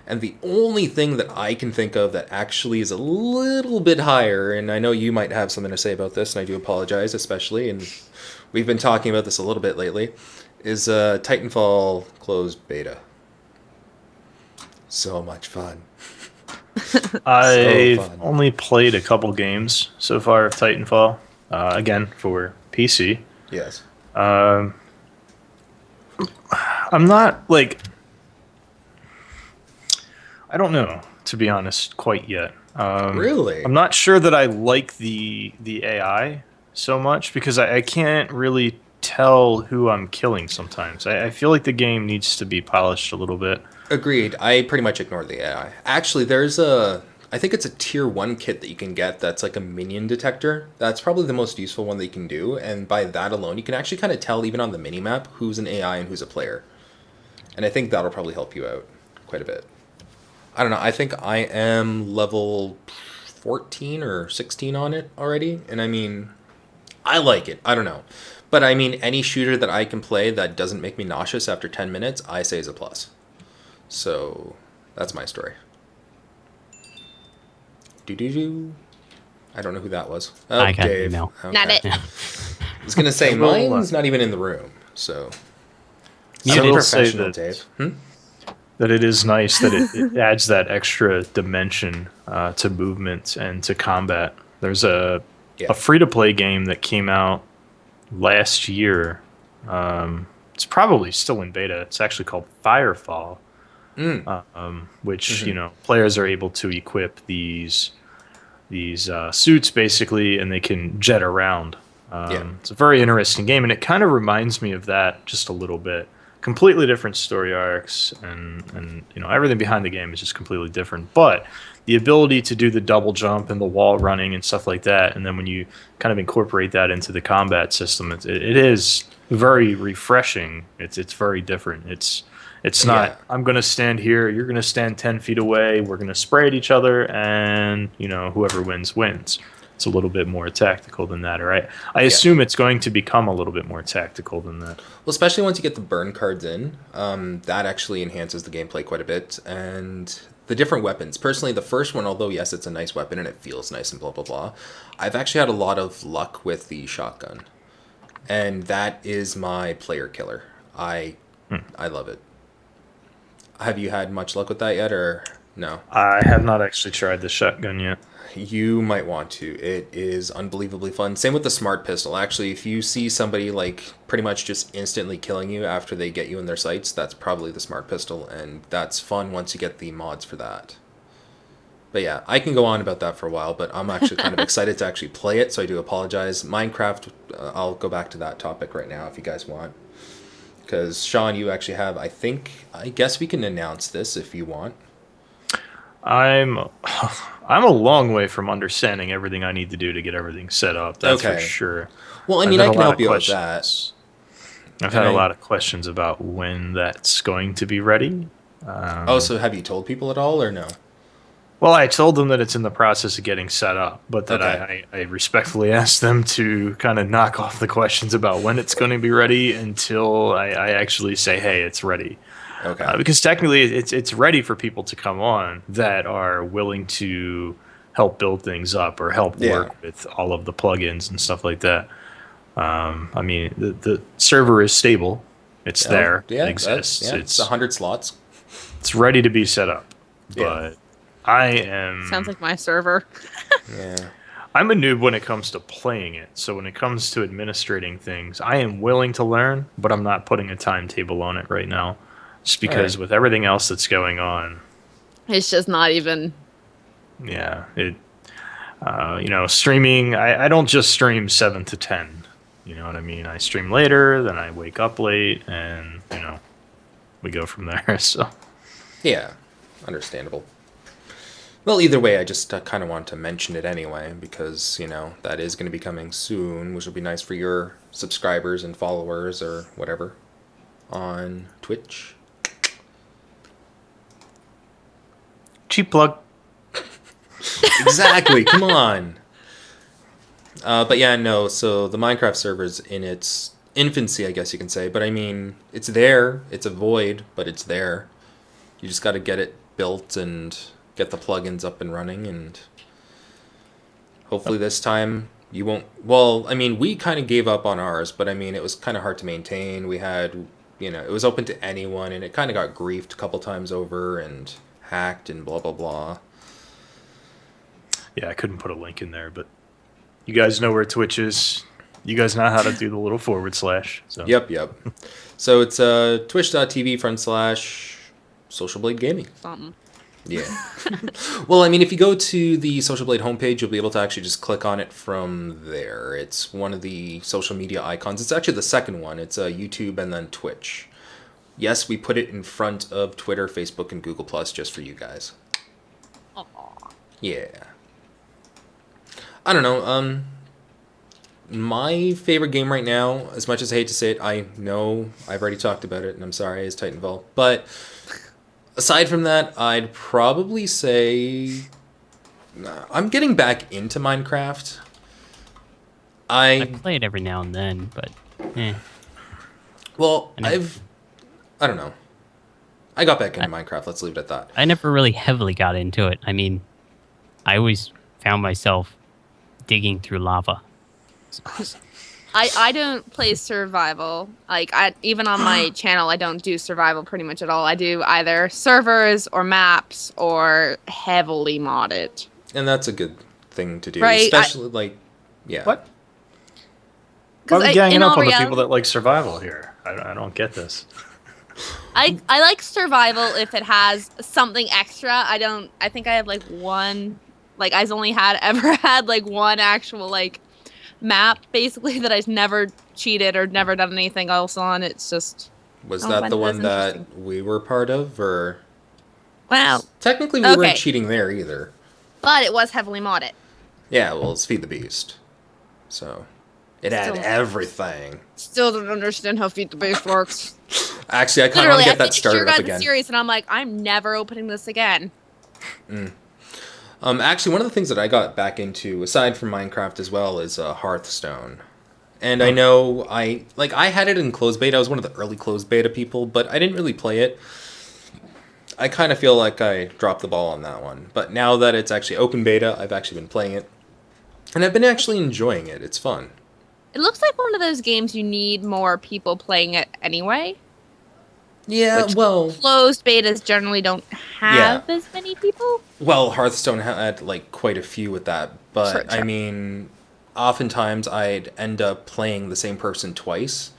Speaker 1: And the only thing that I can think of that actually is a little bit higher, and I know you might have something to say about this, and I do apologize especially, and we've been talking about this a little bit lately, is Titanfall closed beta. So much fun.
Speaker 2: I've only played a couple games so far of Titanfall, again, for PC.
Speaker 1: Yes.
Speaker 2: I'm not, I don't know, to be honest, quite yet.
Speaker 1: Really?
Speaker 2: I'm not sure that I like the AI so much, because I can't really tell who I'm killing sometimes. I feel like the game needs to be polished a little bit.
Speaker 1: Agreed. I pretty much ignore the AI. Actually, I think it's a tier 1 kit that you can get that's like a minion detector. That's probably the most useful one that you can do, and by that alone, you can actually kind of tell even on the minimap who's an AI and who's a player. And I think that'll probably help you out quite a bit. I don't know, I think I am level 14 or 16 on it already, and I mean, I like it. I don't know. But I mean, any shooter that I can play that doesn't make me nauseous after 10 minutes, I say is a plus. So, that's my story. Do. I don't know who that was. Oh,
Speaker 4: I got an
Speaker 1: Dave.
Speaker 4: email.
Speaker 1: Okay.
Speaker 3: Not it.
Speaker 4: Yeah.
Speaker 1: I was going to say,
Speaker 2: Well,
Speaker 1: mine's not even in the room, so...
Speaker 2: I
Speaker 1: So
Speaker 2: will say
Speaker 1: professional,
Speaker 2: that,
Speaker 1: Dave.
Speaker 2: that it is nice that it adds that extra dimension to movement and to combat. There's a free-to-play game that came out last year. It's probably still in beta. It's actually called Firefall, which players are able to equip these suits basically, and they can jet around. It's a very interesting game, and it kind of reminds me of that just a little bit. Completely different story arcs, and everything behind the game is just completely different. But the ability to do the double jump and the wall running and stuff like that, and then when you kind of incorporate that into the combat system, it is very refreshing. It's very different. It's not,
Speaker 1: Yeah.
Speaker 2: I'm going to stand here, you're going to stand 10 feet away, we're going to spray at each other, and, whoever wins, wins. It's a little bit more tactical than that, or I assume it's going to become a little bit more tactical than that.
Speaker 1: Well, especially once you get the burn cards in, that actually enhances the gameplay quite a bit. And the different weapons. Personally, the first one, although yes, it's a nice weapon and it feels nice and blah, blah, blah, I've actually had a lot of luck with the shotgun. And that is my player killer. I love it. Have you had much luck with that yet, or no?
Speaker 2: I have not actually tried the shotgun yet.
Speaker 1: You might want to. It is unbelievably fun. Same with the smart pistol. Actually, if you see somebody like pretty much just instantly killing you after they get you in their sights, that's probably the smart pistol, and that's fun once you get the mods for that. But yeah, I can go on about that for a while, but I'm actually kind of excited to actually play it, so I do apologize. Minecraft, I'll go back to that topic right now if you guys want. Because, Sean, you actually have, I guess we can announce this if you want.
Speaker 2: I'm a long way from understanding everything I need to do to get everything set up. That's for sure.
Speaker 1: Well, I mean, I can help you with that.
Speaker 2: I've had a lot of questions about when that's going to be ready.
Speaker 1: So have you told people at all, or no?
Speaker 2: Well, I told them that it's in the process of getting set up, but that I respectfully asked them to kind of knock off the questions about when it's going to be ready until I actually say, hey, it's ready.
Speaker 1: Okay.
Speaker 2: Because technically it's ready for people to come on that are willing to help build things up or help work with all of the plugins and stuff like that. I mean, the server is stable. It's there.
Speaker 1: Yeah,
Speaker 2: it exists.
Speaker 1: It's 100 slots.
Speaker 2: It's ready to be set up.
Speaker 1: Yeah.
Speaker 2: But I am...
Speaker 3: Sounds like my server.
Speaker 1: Yeah.
Speaker 2: I'm a noob when it comes to playing it. So when it comes to administrating things, I am willing to learn, but I'm not putting a timetable on it right now. Just because with everything else that's going on...
Speaker 3: It's just not even...
Speaker 2: Yeah. Streaming, I don't just stream 7 to 10. You know what I mean? I stream later, then I wake up late, and, we go from there. So
Speaker 1: Yeah, understandable. Well, either way, I just kind of want to mention it anyway, because, that is going to be coming soon, which will be nice for your subscribers and followers or whatever on Twitch.
Speaker 2: cheap plug.
Speaker 1: Exactly, come on. But yeah, no, so the Minecraft server's in its infancy, I guess you can say. But I mean, it's there. It's a void, but it's there. You just got to get it built and get the plugins up and running, and hopefully this time you won't... Well, I mean, we kind of gave up on ours, but I mean, it was kind of hard to maintain. We had, it was open to anyone, and it kind of got griefed a couple times over and hacked and blah, blah, blah.
Speaker 2: Yeah, I couldn't put a link in there, but you guys know where Twitch is. You guys know how to do the little /. So.
Speaker 1: Yep. So it's twitch.tv/Socialblade Gaming.
Speaker 3: Something.
Speaker 1: Yeah. Well, I mean, if you go to the Socialblade homepage, you'll be able to actually just click on it from there. It's one of the social media icons. It's actually the second one. It's YouTube and then Twitch. Yes, we put it in front of Twitter, Facebook, and Google Plus just for you guys.
Speaker 3: Aww.
Speaker 1: Yeah. I don't know. My favorite game right now, as much as I hate to say it, I know I've already talked about it, and I'm sorry, is Titanfall. But aside from that, I'd probably say I'm getting back into Minecraft.
Speaker 4: I play it every now and then, but
Speaker 1: Well, I don't know. I got back into Minecraft. Let's leave it at that.
Speaker 4: I never really heavily got into it. I mean, I always found myself digging through lava.
Speaker 3: I don't play survival. Like, even on my channel, I don't do survival pretty much at all. I do either servers or maps or heavily modded.
Speaker 1: And that's a good thing to do,
Speaker 3: right?
Speaker 1: Especially yeah.
Speaker 2: What? Why are we ganging up on the people that like survival here? I don't get this.
Speaker 3: I like survival if it has something extra. I think I have like one, like I've only ever had like one actual like map basically that I've never cheated or never done anything else on. It's just...
Speaker 1: Was that the one that we were part of, or...
Speaker 3: Well...
Speaker 1: Technically we weren't cheating there either.
Speaker 3: But it was heavily modded.
Speaker 1: Yeah, well, it's Feed the Beast. So, It had
Speaker 3: Still-
Speaker 1: everything.
Speaker 3: Still don't understand how Feed the Beast works.
Speaker 1: Actually, I kind of want
Speaker 3: Literally,
Speaker 1: to
Speaker 3: I
Speaker 1: get that
Speaker 3: finished
Speaker 1: started
Speaker 3: your
Speaker 1: up
Speaker 3: guys'
Speaker 1: again.
Speaker 3: series, and I'm like, I'm never opening this again.
Speaker 1: Actually, one of the things that I got back into, aside from Minecraft as well, is Hearthstone. And I know I had it in closed beta. I was one of the early closed beta people, but I didn't really play it. I kind of feel like I dropped the ball on that one. But now that it's actually open beta, I've actually been playing it. And I've been actually enjoying it. It's fun.
Speaker 3: It looks like one of those games you need more people playing it anyway.
Speaker 1: Yeah, well...
Speaker 3: Closed betas generally don't have as many people.
Speaker 1: Well, Hearthstone had, like, quite a few with that. But,
Speaker 3: Sure.
Speaker 1: I mean, oftentimes I'd end up playing the same person twice.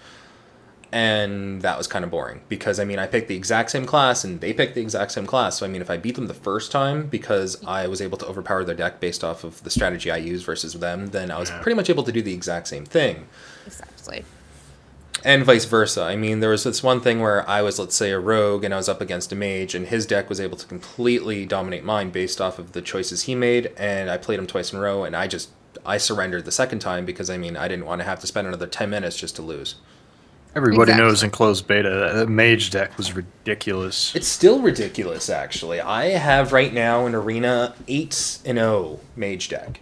Speaker 1: And that was kind of boring. Because, I mean, I picked the exact same class, and they picked the exact same class. So, I mean, if I beat them the first time, because I was able to overpower their deck based off of the strategy I used versus them, then I was pretty much able to do the exact same thing.
Speaker 3: Exactly.
Speaker 1: And vice versa. I mean, there was this one thing where I was, let's say, a rogue, and I was up against a mage, and his deck was able to completely dominate mine based off of the choices he made, and I played him twice in a row, and I surrendered the second time because, I mean, I didn't want to have to spend another 10 minutes just to lose.
Speaker 2: Everybody
Speaker 3: Exactly.
Speaker 2: knows in closed beta that mage deck was ridiculous.
Speaker 1: It's still ridiculous, actually. I have right now an Arena 8-0 mage deck,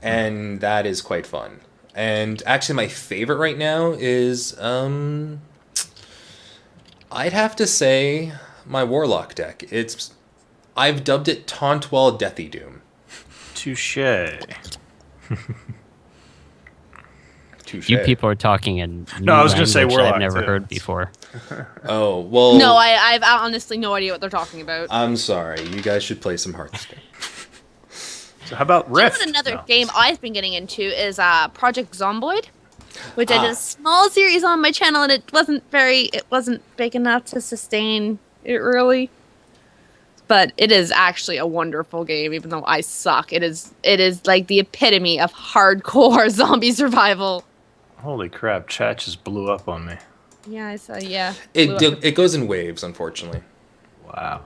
Speaker 1: and that is quite fun. And actually, my favorite right now is, I'd have to say, my Warlock deck. I've dubbed it Tauntwell Deathy Doom.
Speaker 2: Touche.
Speaker 1: Touche.
Speaker 4: You people are talking in
Speaker 2: No, I was gonna say
Speaker 4: language
Speaker 2: Warlock,
Speaker 4: I've never
Speaker 2: too.
Speaker 4: heard before.
Speaker 1: Oh, well...
Speaker 3: No, I've honestly no idea what they're talking about.
Speaker 1: I'm sorry. You guys should play some Hearthstone.
Speaker 2: So how about
Speaker 3: You know
Speaker 2: Rift?
Speaker 3: what another
Speaker 2: No.
Speaker 3: game I've been getting into is Project Zomboid, which I did a small series on my channel, and it wasn't big enough to sustain it really. But it is actually a wonderful game, even though I suck. It is like the epitome of hardcore zombie survival.
Speaker 2: Holy crap! Chat just blew up on me.
Speaker 3: Yeah, I saw. Yeah,
Speaker 1: It goes in waves, unfortunately.
Speaker 2: Wow.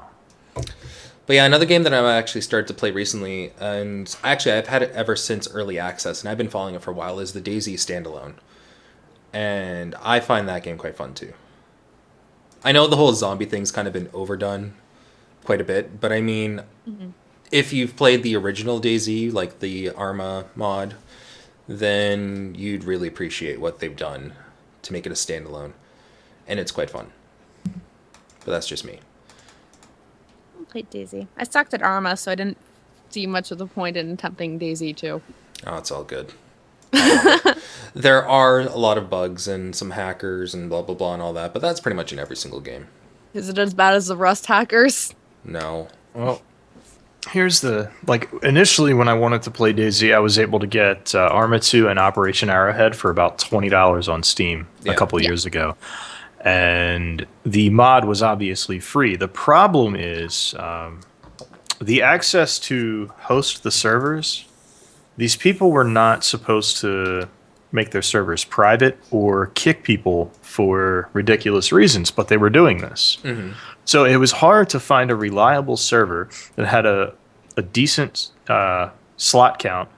Speaker 1: But yeah, another game that I've actually started to play recently, and actually I've had it ever since early access, and I've been following it for a while, is the DayZ standalone. And I find that game quite fun too. I know the whole zombie thing's kind of been overdone quite a bit, but I mean, if you've played the original DayZ, like the Arma mod, then you'd really appreciate what they've done to make it a standalone. And it's quite fun. But that's just me.
Speaker 3: I played Daisy. I sucked at Arma, so I didn't see much of the point in attempting Daisy too.
Speaker 1: Oh, it's all good. There are a lot of bugs and some hackers and blah, blah, blah and all that, but that's pretty much in every single game.
Speaker 3: Is it as bad as the Rust hackers?
Speaker 1: No.
Speaker 2: Well, here's the initially when I wanted to play DayZ, I was able to get Arma 2 and Operation Arrowhead for about $20 on Steam a couple years ago. And the mod was obviously free. The problem is the access to host the servers. These people were not supposed to make their servers private or kick people for ridiculous reasons, but they were doing this.
Speaker 1: Mm-hmm.
Speaker 2: So it was hard to find a reliable server that had a decent slot count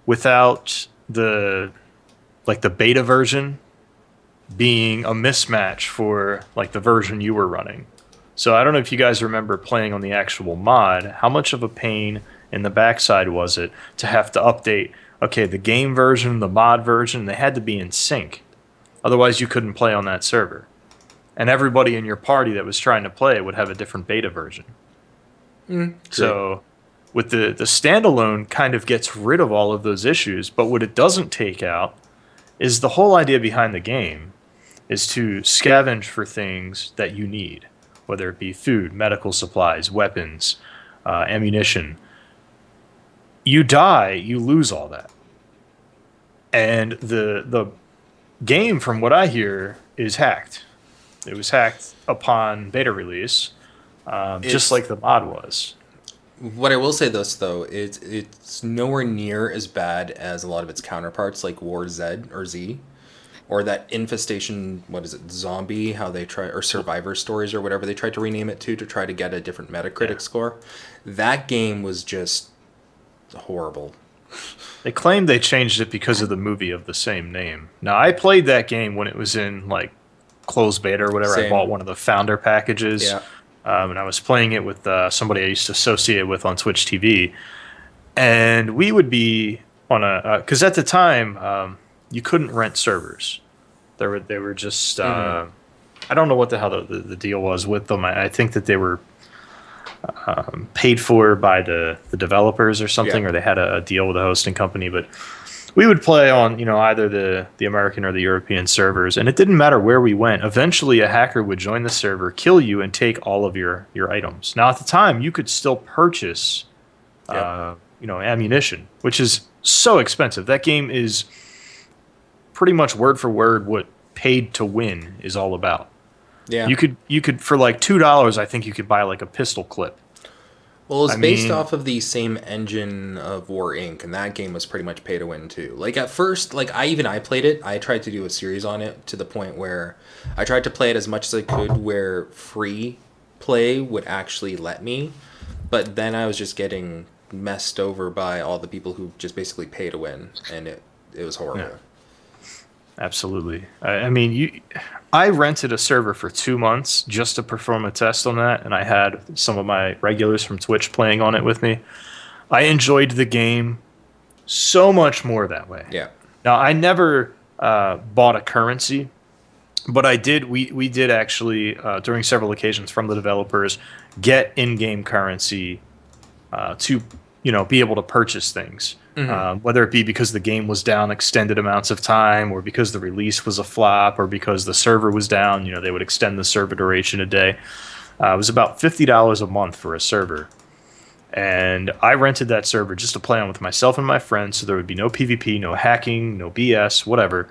Speaker 2: without the beta version being a mismatch for like the version you were running. So I don't know if you guys remember playing on the actual mod, how much of a pain in the backside was it to have to update, okay, the game version, the mod version, they had to be in sync. Otherwise you couldn't play on that server. And everybody in your party that was trying to play would have a different beta version. So with the standalone kind of gets rid of all of those issues, but what it doesn't take out is the whole idea behind the game is to scavenge for things that you need, whether it be food, medical supplies, weapons, ammunition. You die, you lose all that. And the game, from what I hear, is hacked. It was hacked upon beta release, just like the mod was.
Speaker 1: What I will say though, it's nowhere near as bad as a lot of its counterparts like War Z or Z. Or that Infestation, Zombie, how they try, or Survivor Stories or whatever they tried to rename it to try to get a different Metacritic score. That game was just horrible.
Speaker 2: They claim they changed it because of the movie of the same name. Now, I played that game when it was in like closed beta or whatever.
Speaker 1: Same.
Speaker 2: I bought one of the founder packages,
Speaker 1: Yeah.
Speaker 2: and I was playing it with somebody I used to associate with on Twitch TV. And we would be on a because at the time you couldn't rent servers. They were just I don't know what the hell the deal was with them. I think that they were paid for by the developers or something, or they had a deal with a hosting company. But we would play on either the American or the European servers, and it didn't matter where we went. Eventually, a hacker would join the server, kill you, and take all of your items. Now, at the time, you could still purchase ammunition, which is so expensive. That game is pretty much word for word what paid to win is all about.
Speaker 1: Yeah.
Speaker 2: You could for like $2, I think you could buy like a pistol clip.
Speaker 1: Well, it's based off of the same engine of War Inc., and that game was pretty much pay to win too. Like at first, like I played it. I tried to do a series on it to the point where I tried to play it as much as I could where free play would actually let me, but then I was just getting messed over by all the people who just basically pay to win, and it was horrible.
Speaker 2: Yeah. Absolutely. I rented a server for 2 months just to perform a test on that, and I had some of my regulars from Twitch playing on it with me. I enjoyed the game so much more that way.
Speaker 1: Yeah.
Speaker 2: Now, I never bought a currency, but I did. We did actually, during several occasions from the developers, get in-game currency to be able to purchase things. Whether it be because the game was down extended amounts of time, or because the release was a flop, or because the server was down, they would extend the server duration a day. It was about $50 a month for a server. And I rented that server just to play on with myself and my friends, so there would be no PvP, no hacking, no BS, whatever.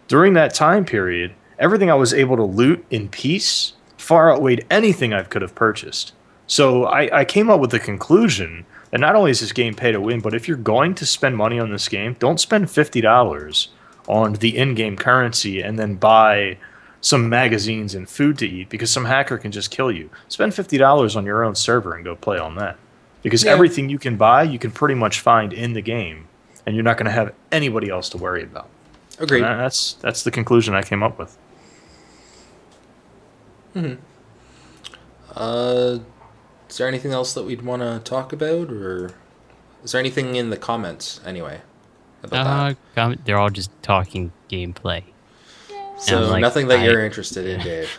Speaker 2: During that time period, everything I was able to loot in peace far outweighed anything I could have purchased. So I came up with the conclusion that not only is this game pay to win, but if you're going to spend money on this game, don't spend $50 on the in-game currency and then buy some magazines and food to eat, because some hacker can just kill you. Spend $50 on your own server and go play on that. Because everything you can buy, you can pretty much find in the game, and you're not going to have anybody else to worry about.
Speaker 1: Agreed.
Speaker 2: And that's the conclusion I came up with.
Speaker 1: Is there anything else that we'd want to talk about, or is there anything in the comments anyway about that?
Speaker 4: They're all just talking gameplay.
Speaker 1: So nothing that you're interested in, Dave.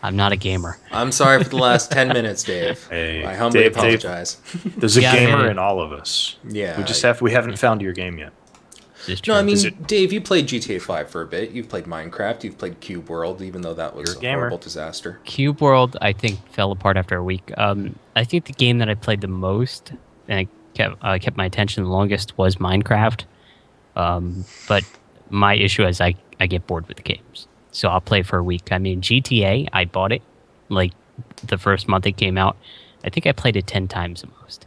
Speaker 4: I'm not a gamer.
Speaker 1: I'm sorry for the last 10 minutes, Dave.
Speaker 2: Hey,
Speaker 1: I humbly apologize.
Speaker 2: There's a gamer in all of us.
Speaker 1: Yeah.
Speaker 2: We haven't found your game yet.
Speaker 1: No, I mean, Dave, you played GTA 5 for a bit. You've played Minecraft. You've played Cube World, even though that was a horrible disaster.
Speaker 4: Cube World, I think, fell apart after a week. I think the game that I played the most and I kept my attention the longest was Minecraft. But my issue is I get bored with the games. So I'll play for a week. I mean, GTA, I bought it like the first month it came out. I think I played it 10 times the most.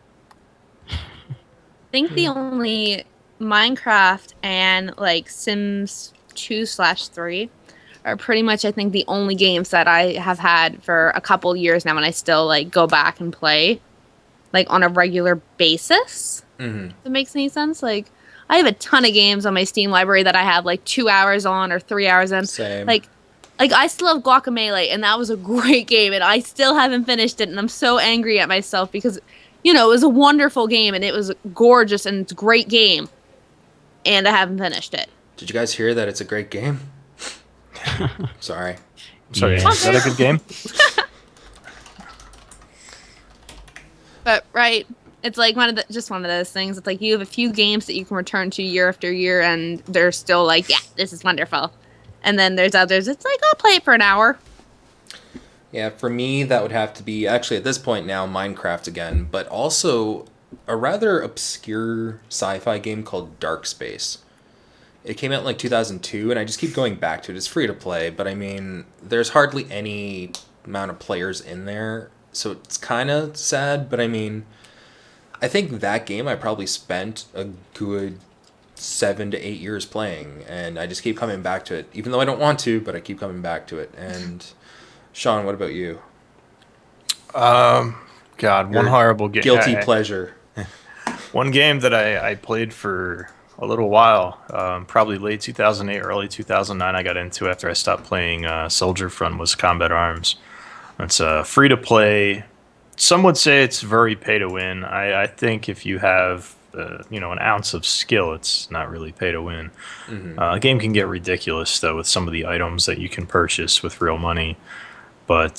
Speaker 3: I think the only Minecraft and like Sims 2/3 are pretty much, I think, the only games that I have had for a couple years now, and I still like go back and play like on a regular basis. If it makes any sense. Like I have a ton of games on my Steam library that I have like 2 hours on or 3 hours in.
Speaker 1: Same.
Speaker 3: Like I still have Guacamelee, and that was a great game, and I still haven't finished it, and I'm so angry at myself because it was a wonderful game, and it was gorgeous, and it's a great game. And I haven't finished it.
Speaker 1: Did you guys hear that it's a great game? Sorry.
Speaker 2: Sorry,
Speaker 4: Yeah.
Speaker 2: is that a good game?
Speaker 3: But right, it's like one of those things. It's like you have a few games that you can return to year after year, and they're still like, yeah, this is wonderful. And then there's others. It's like I'll play it for an hour.
Speaker 1: Yeah, for me, that would have to be, actually at this point now, Minecraft again, but also a rather obscure sci-fi game called Dark Space. It came out in like 2002, and I just keep going back to it. It's free to play, but I mean, there's hardly any amount of players in there, so it's kind of sad, but I mean, I think that game I probably spent a good 7 to 8 years playing, and I just keep coming back to it, even though I don't want to, but I keep coming back to it. And Sean, what about you?
Speaker 2: God, one horrible game.
Speaker 1: Guilty pleasure.
Speaker 2: One game that I played for a little while, probably late 2008, early 2009, I got into after I stopped playing Soldier Front, was Combat Arms. It's free to play. Some would say it's very pay to win. I think if you have an ounce of skill, it's not really pay to win. The game can get ridiculous though with some of the items that you can purchase with real money, but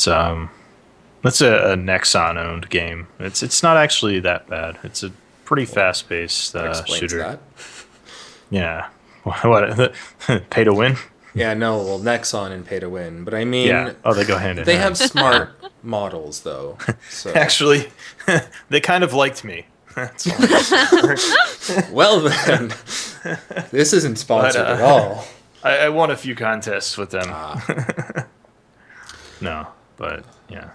Speaker 2: that's a Nexon owned game. It's not actually that bad. It's a pretty fast paced shooter. That. Yeah, what pay to win?
Speaker 1: Yeah, no, well, Nexon and pay to win, but I mean,
Speaker 2: yeah. Oh, they go hand in hand.
Speaker 1: They have smart models though. So.
Speaker 2: Actually, they kind of liked me.
Speaker 1: Well then, this isn't sponsored at all.
Speaker 2: I won a few contests with them. No, but yeah.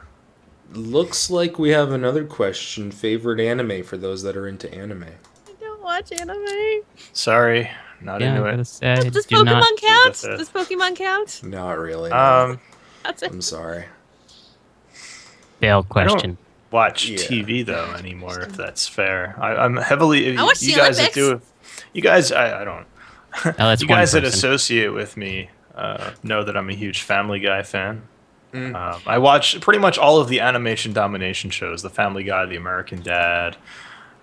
Speaker 3: Looks
Speaker 1: like we have another question. Favorite anime for those that are into anime?
Speaker 3: I don't watch anime.
Speaker 2: Sorry, not into it.
Speaker 3: Does Pokemon count? Does Pokemon count?
Speaker 1: Not really. No.
Speaker 3: That's it.
Speaker 1: I'm sorry.
Speaker 4: Fail question.
Speaker 2: I don't watch TV though anymore, if that's fair. I'm heavily.
Speaker 3: I watch the Olympics.
Speaker 2: You guys, I don't.
Speaker 4: That's
Speaker 2: you guys that associate with me know that I'm a huge Family Guy fan. I watch pretty much all of the animation domination shows, the Family Guy, the American Dad.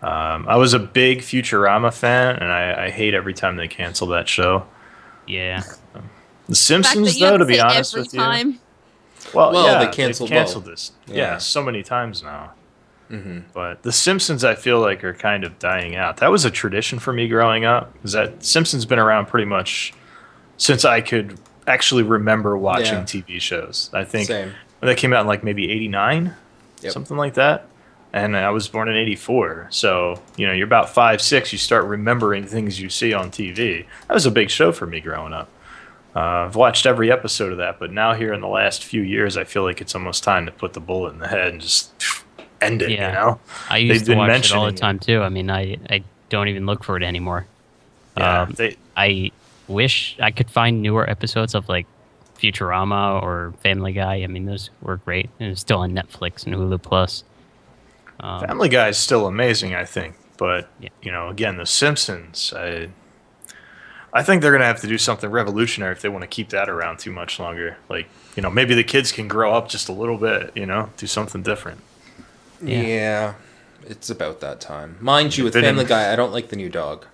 Speaker 2: I was a big Futurama fan, and I hate every time they cancel that show.
Speaker 4: Yeah.
Speaker 2: The Simpsons, though, to be honest with you. Well, yeah, they canceled this. Yeah, so many times now. But The Simpsons, I feel like, are kind of dying out. That was a tradition for me growing up, because that Simpsons been around pretty much since I could actually remember watching TV shows. I think when they came out in like maybe 89, something like that. And I was born in 84. So, you're about 5, 6, you start remembering things you see on TV. That was a big show for me growing up. I've watched every episode of that, but now here in the last few years, I feel like it's almost time to put the bullet in the head and just end it,
Speaker 4: I used to watch it all the time, too. I mean, I don't even look for it anymore.
Speaker 2: Yeah,
Speaker 4: I wish I could find newer episodes of, like, Futurama or Family Guy. I mean, those were great. And it's still on Netflix and Hulu+. Plus.
Speaker 2: Family Guy is still amazing, I think. But, again, The Simpsons, I think they're going to have to do something revolutionary if they want to keep that around too much longer. Like, maybe the kids can grow up just a little bit, do something different.
Speaker 1: Yeah, it's about that time. Mind you, with Family Guy, I don't like the new dog.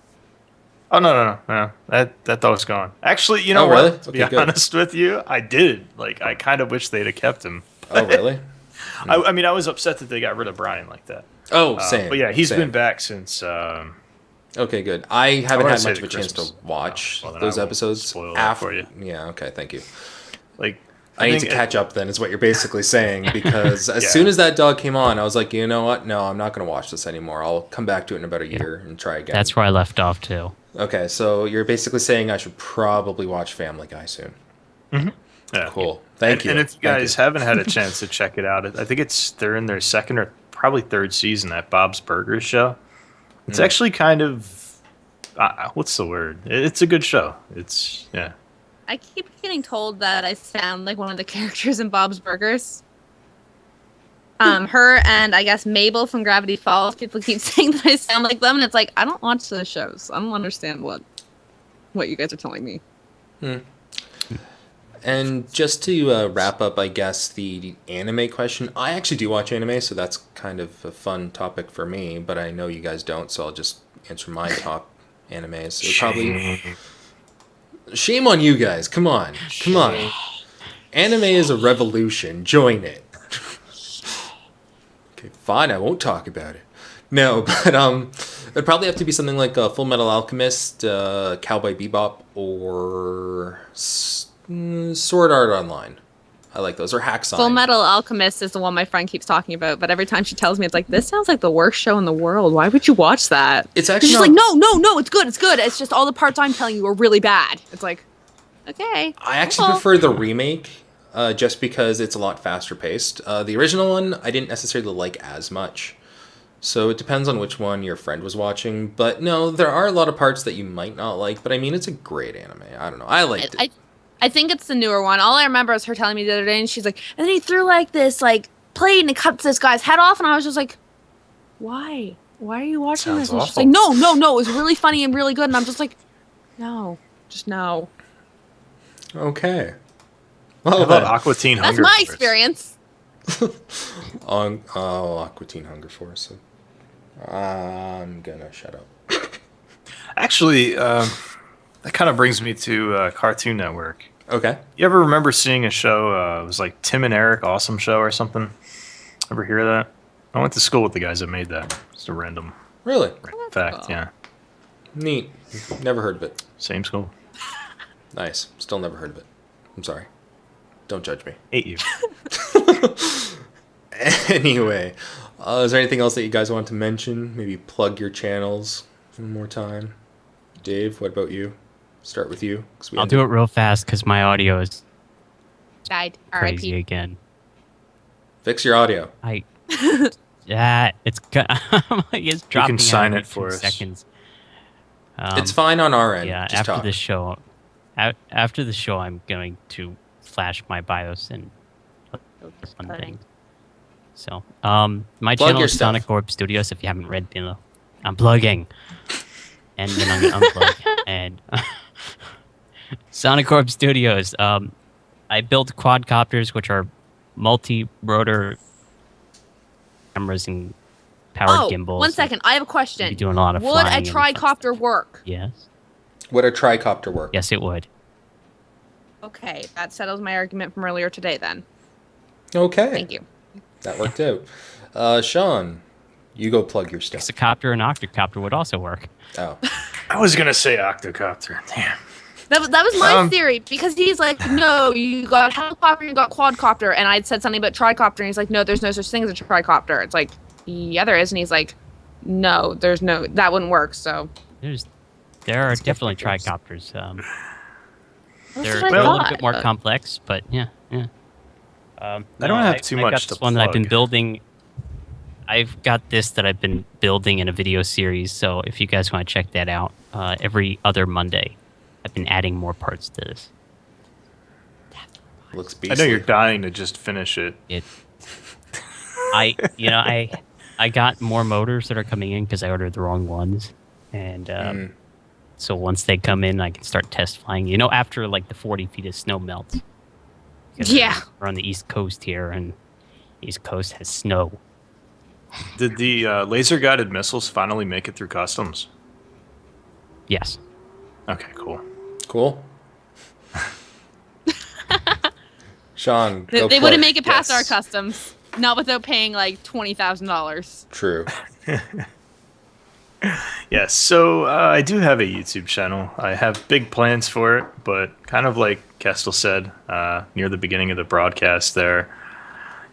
Speaker 2: Oh, no. That dog's gone. Actually, what?
Speaker 1: Really?
Speaker 2: To be honest with you, I did. Like, I kind of wish they'd have kept him.
Speaker 1: Oh, really?
Speaker 2: I mean, I was upset that they got rid of Brian like that.
Speaker 1: Oh, same.
Speaker 2: But yeah, he's been back since...
Speaker 1: okay, good. I haven't had much of a chance to watch those episodes.
Speaker 2: Spoil that for you.
Speaker 1: Yeah, okay, thank you.
Speaker 2: Like,
Speaker 1: I need to catch up then, is what you're basically saying, because as soon as that dog came on, I was like, you know what? No, I'm not going to watch this anymore. I'll come back to it in about a year and try again.
Speaker 4: That's where I left off, too.
Speaker 1: Okay, so you're basically saying I should probably watch Family Guy soon.
Speaker 2: Yeah.
Speaker 1: Cool. Thank you.
Speaker 2: And if you guys haven't had a chance to check it out, I think they're in their second or probably third season, that Bob's Burgers show. It's actually kind of... what's the word? It's a good show.
Speaker 3: I keep getting told that I sound like one of the characters in Bob's Burgers. Her and I guess Mabel from Gravity Falls. People keep saying that I sound like them, and it's like I don't watch those shows. I don't understand what you guys are telling me.
Speaker 1: And just to wrap up, I guess, the anime question. I actually do watch anime, so that's kind of a fun topic for me. But I know you guys don't, so I'll just answer my top animes. So shame on you guys. Come on. Anime is a revolution. Join it. Okay, fine. I won't talk about it. No, but it'd probably have to be something like Full Metal Alchemist, Cowboy Bebop, or Sword Art Online. I like those. Or Hacksaw.
Speaker 3: Full Metal Alchemist is the one my friend keeps talking about, but every time she tells me, it's like, this sounds like the worst show in the world. Why would you watch that?
Speaker 1: It's actually
Speaker 3: she's like, no, it's good. It's just all the parts I'm telling you are really bad. It's like, okay.
Speaker 1: I actually prefer the remake, just because it's a lot faster paced. The original one, I didn't necessarily like as much. So it depends on which one your friend was watching. But no, there are a lot of parts that you might not like, but I mean, it's a great anime. I don't know. I liked it.
Speaker 3: I think it's the newer one. All I remember is her telling me the other day, and she's like, and then he threw like this like plate and it cuts this guy's head off, and I was just like, why? why are you watching
Speaker 2: Sounds
Speaker 3: this? And she's
Speaker 2: awful.
Speaker 3: like, no, it was really funny and really good. And I'm just like, no, just no.
Speaker 1: Okay.
Speaker 2: How
Speaker 1: Well,
Speaker 2: about
Speaker 1: then.
Speaker 2: Aqua Teen
Speaker 3: That's
Speaker 2: Hunger
Speaker 3: my
Speaker 2: Force?
Speaker 3: experience.
Speaker 1: Aqua Teen Hunger Force. I'm gonna shut up.
Speaker 2: Actually, that kind of brings me to Cartoon Network.
Speaker 1: Okay.
Speaker 2: You ever remember seeing a show? It was like Tim and Eric Awesome Show or something. Ever hear that? I went to school with the guys that made that. Just a random
Speaker 1: Really?
Speaker 2: fact.
Speaker 3: cool.
Speaker 2: Yeah,
Speaker 1: Neat. Never heard of it.
Speaker 2: same school.
Speaker 1: Nice. Still never heard of it. I'm sorry. Don't judge me.
Speaker 2: Hate you.
Speaker 1: Anyway, is there anything else that you guys want to mention? Maybe plug your channels one more time. Dave, what about you? Start with you.
Speaker 4: I'll do it real fast because my audio is
Speaker 3: Died.
Speaker 4: crazy
Speaker 3: R.I.P.
Speaker 4: again.
Speaker 1: Fix your audio.
Speaker 4: It's it's dropping.
Speaker 2: sign
Speaker 4: out
Speaker 2: it
Speaker 4: in
Speaker 2: for
Speaker 4: 2
Speaker 2: us.
Speaker 4: seconds.
Speaker 1: It's fine on our end.
Speaker 4: Yeah,
Speaker 1: Just
Speaker 4: after
Speaker 1: talk.
Speaker 4: the show, after the show, I'm going to flash my BIOS and fun things. So, my
Speaker 1: Plug
Speaker 4: channel
Speaker 1: your
Speaker 4: is
Speaker 1: stuff.
Speaker 4: SonicOrbStudios. If you haven't read, I'm plugging, and then I'm gonna unplug. And SonicOrbStudios. I built quadcopters, which are multi-rotor cameras and powered gimbals.
Speaker 3: 1 second. I have a question.
Speaker 4: Be doing a lot of
Speaker 3: Would
Speaker 4: flying
Speaker 3: a
Speaker 4: and fun
Speaker 3: tricopter work?
Speaker 4: Yes.
Speaker 1: Would a tricopter work?
Speaker 4: Yes, it would.
Speaker 3: Okay, that settles my argument from earlier today then.
Speaker 1: Okay.
Speaker 3: Thank you.
Speaker 1: That worked out. Sean, you go plug your stuff.
Speaker 4: Hexacopter and octocopter would also work.
Speaker 1: Oh.
Speaker 2: I was gonna say Octocopter. Damn.
Speaker 3: That was my theory because he's like, no, you got helicopter, you got quadcopter, and I'd said something about tricopter, and he's like, no, there's no such thing as a tricopter. It's like, yeah, there is, and he's like, no, there's no, that wouldn't work. So
Speaker 4: There are definitely tricopters.
Speaker 3: That's
Speaker 4: They're
Speaker 3: what I
Speaker 4: a little
Speaker 3: thought,
Speaker 4: bit more
Speaker 3: but-
Speaker 4: complex, but yeah.
Speaker 2: I don't have too
Speaker 4: I
Speaker 2: much
Speaker 4: got
Speaker 2: to
Speaker 4: this one that I've been
Speaker 2: plug.
Speaker 4: building. I've got this that I've been building in a video series. So if you guys want to check that out, every other Monday, I've been adding more parts to this.
Speaker 1: Looks
Speaker 2: I
Speaker 1: beastly.
Speaker 2: know you're dying to just finish it.
Speaker 4: I got more motors that are coming in because I ordered the wrong ones, and so once they come in, I can start test flying. After like the 40 feet of snow melts. 'Cause
Speaker 3: Yeah.
Speaker 4: we're on the East Coast here, and East Coast has snow.
Speaker 2: Did the laser guided missiles finally make it through customs?
Speaker 4: Yes.
Speaker 2: Okay, cool.
Speaker 1: Cool. Sean,
Speaker 3: They
Speaker 1: go
Speaker 3: wouldn't
Speaker 1: plug.
Speaker 3: make it past
Speaker 1: Yes.
Speaker 3: our customs, not without paying like $20,000.
Speaker 1: True.
Speaker 2: Yes, so I do have a YouTube channel. I have big plans for it, but kind of like Kestal said near the beginning of the broadcast there,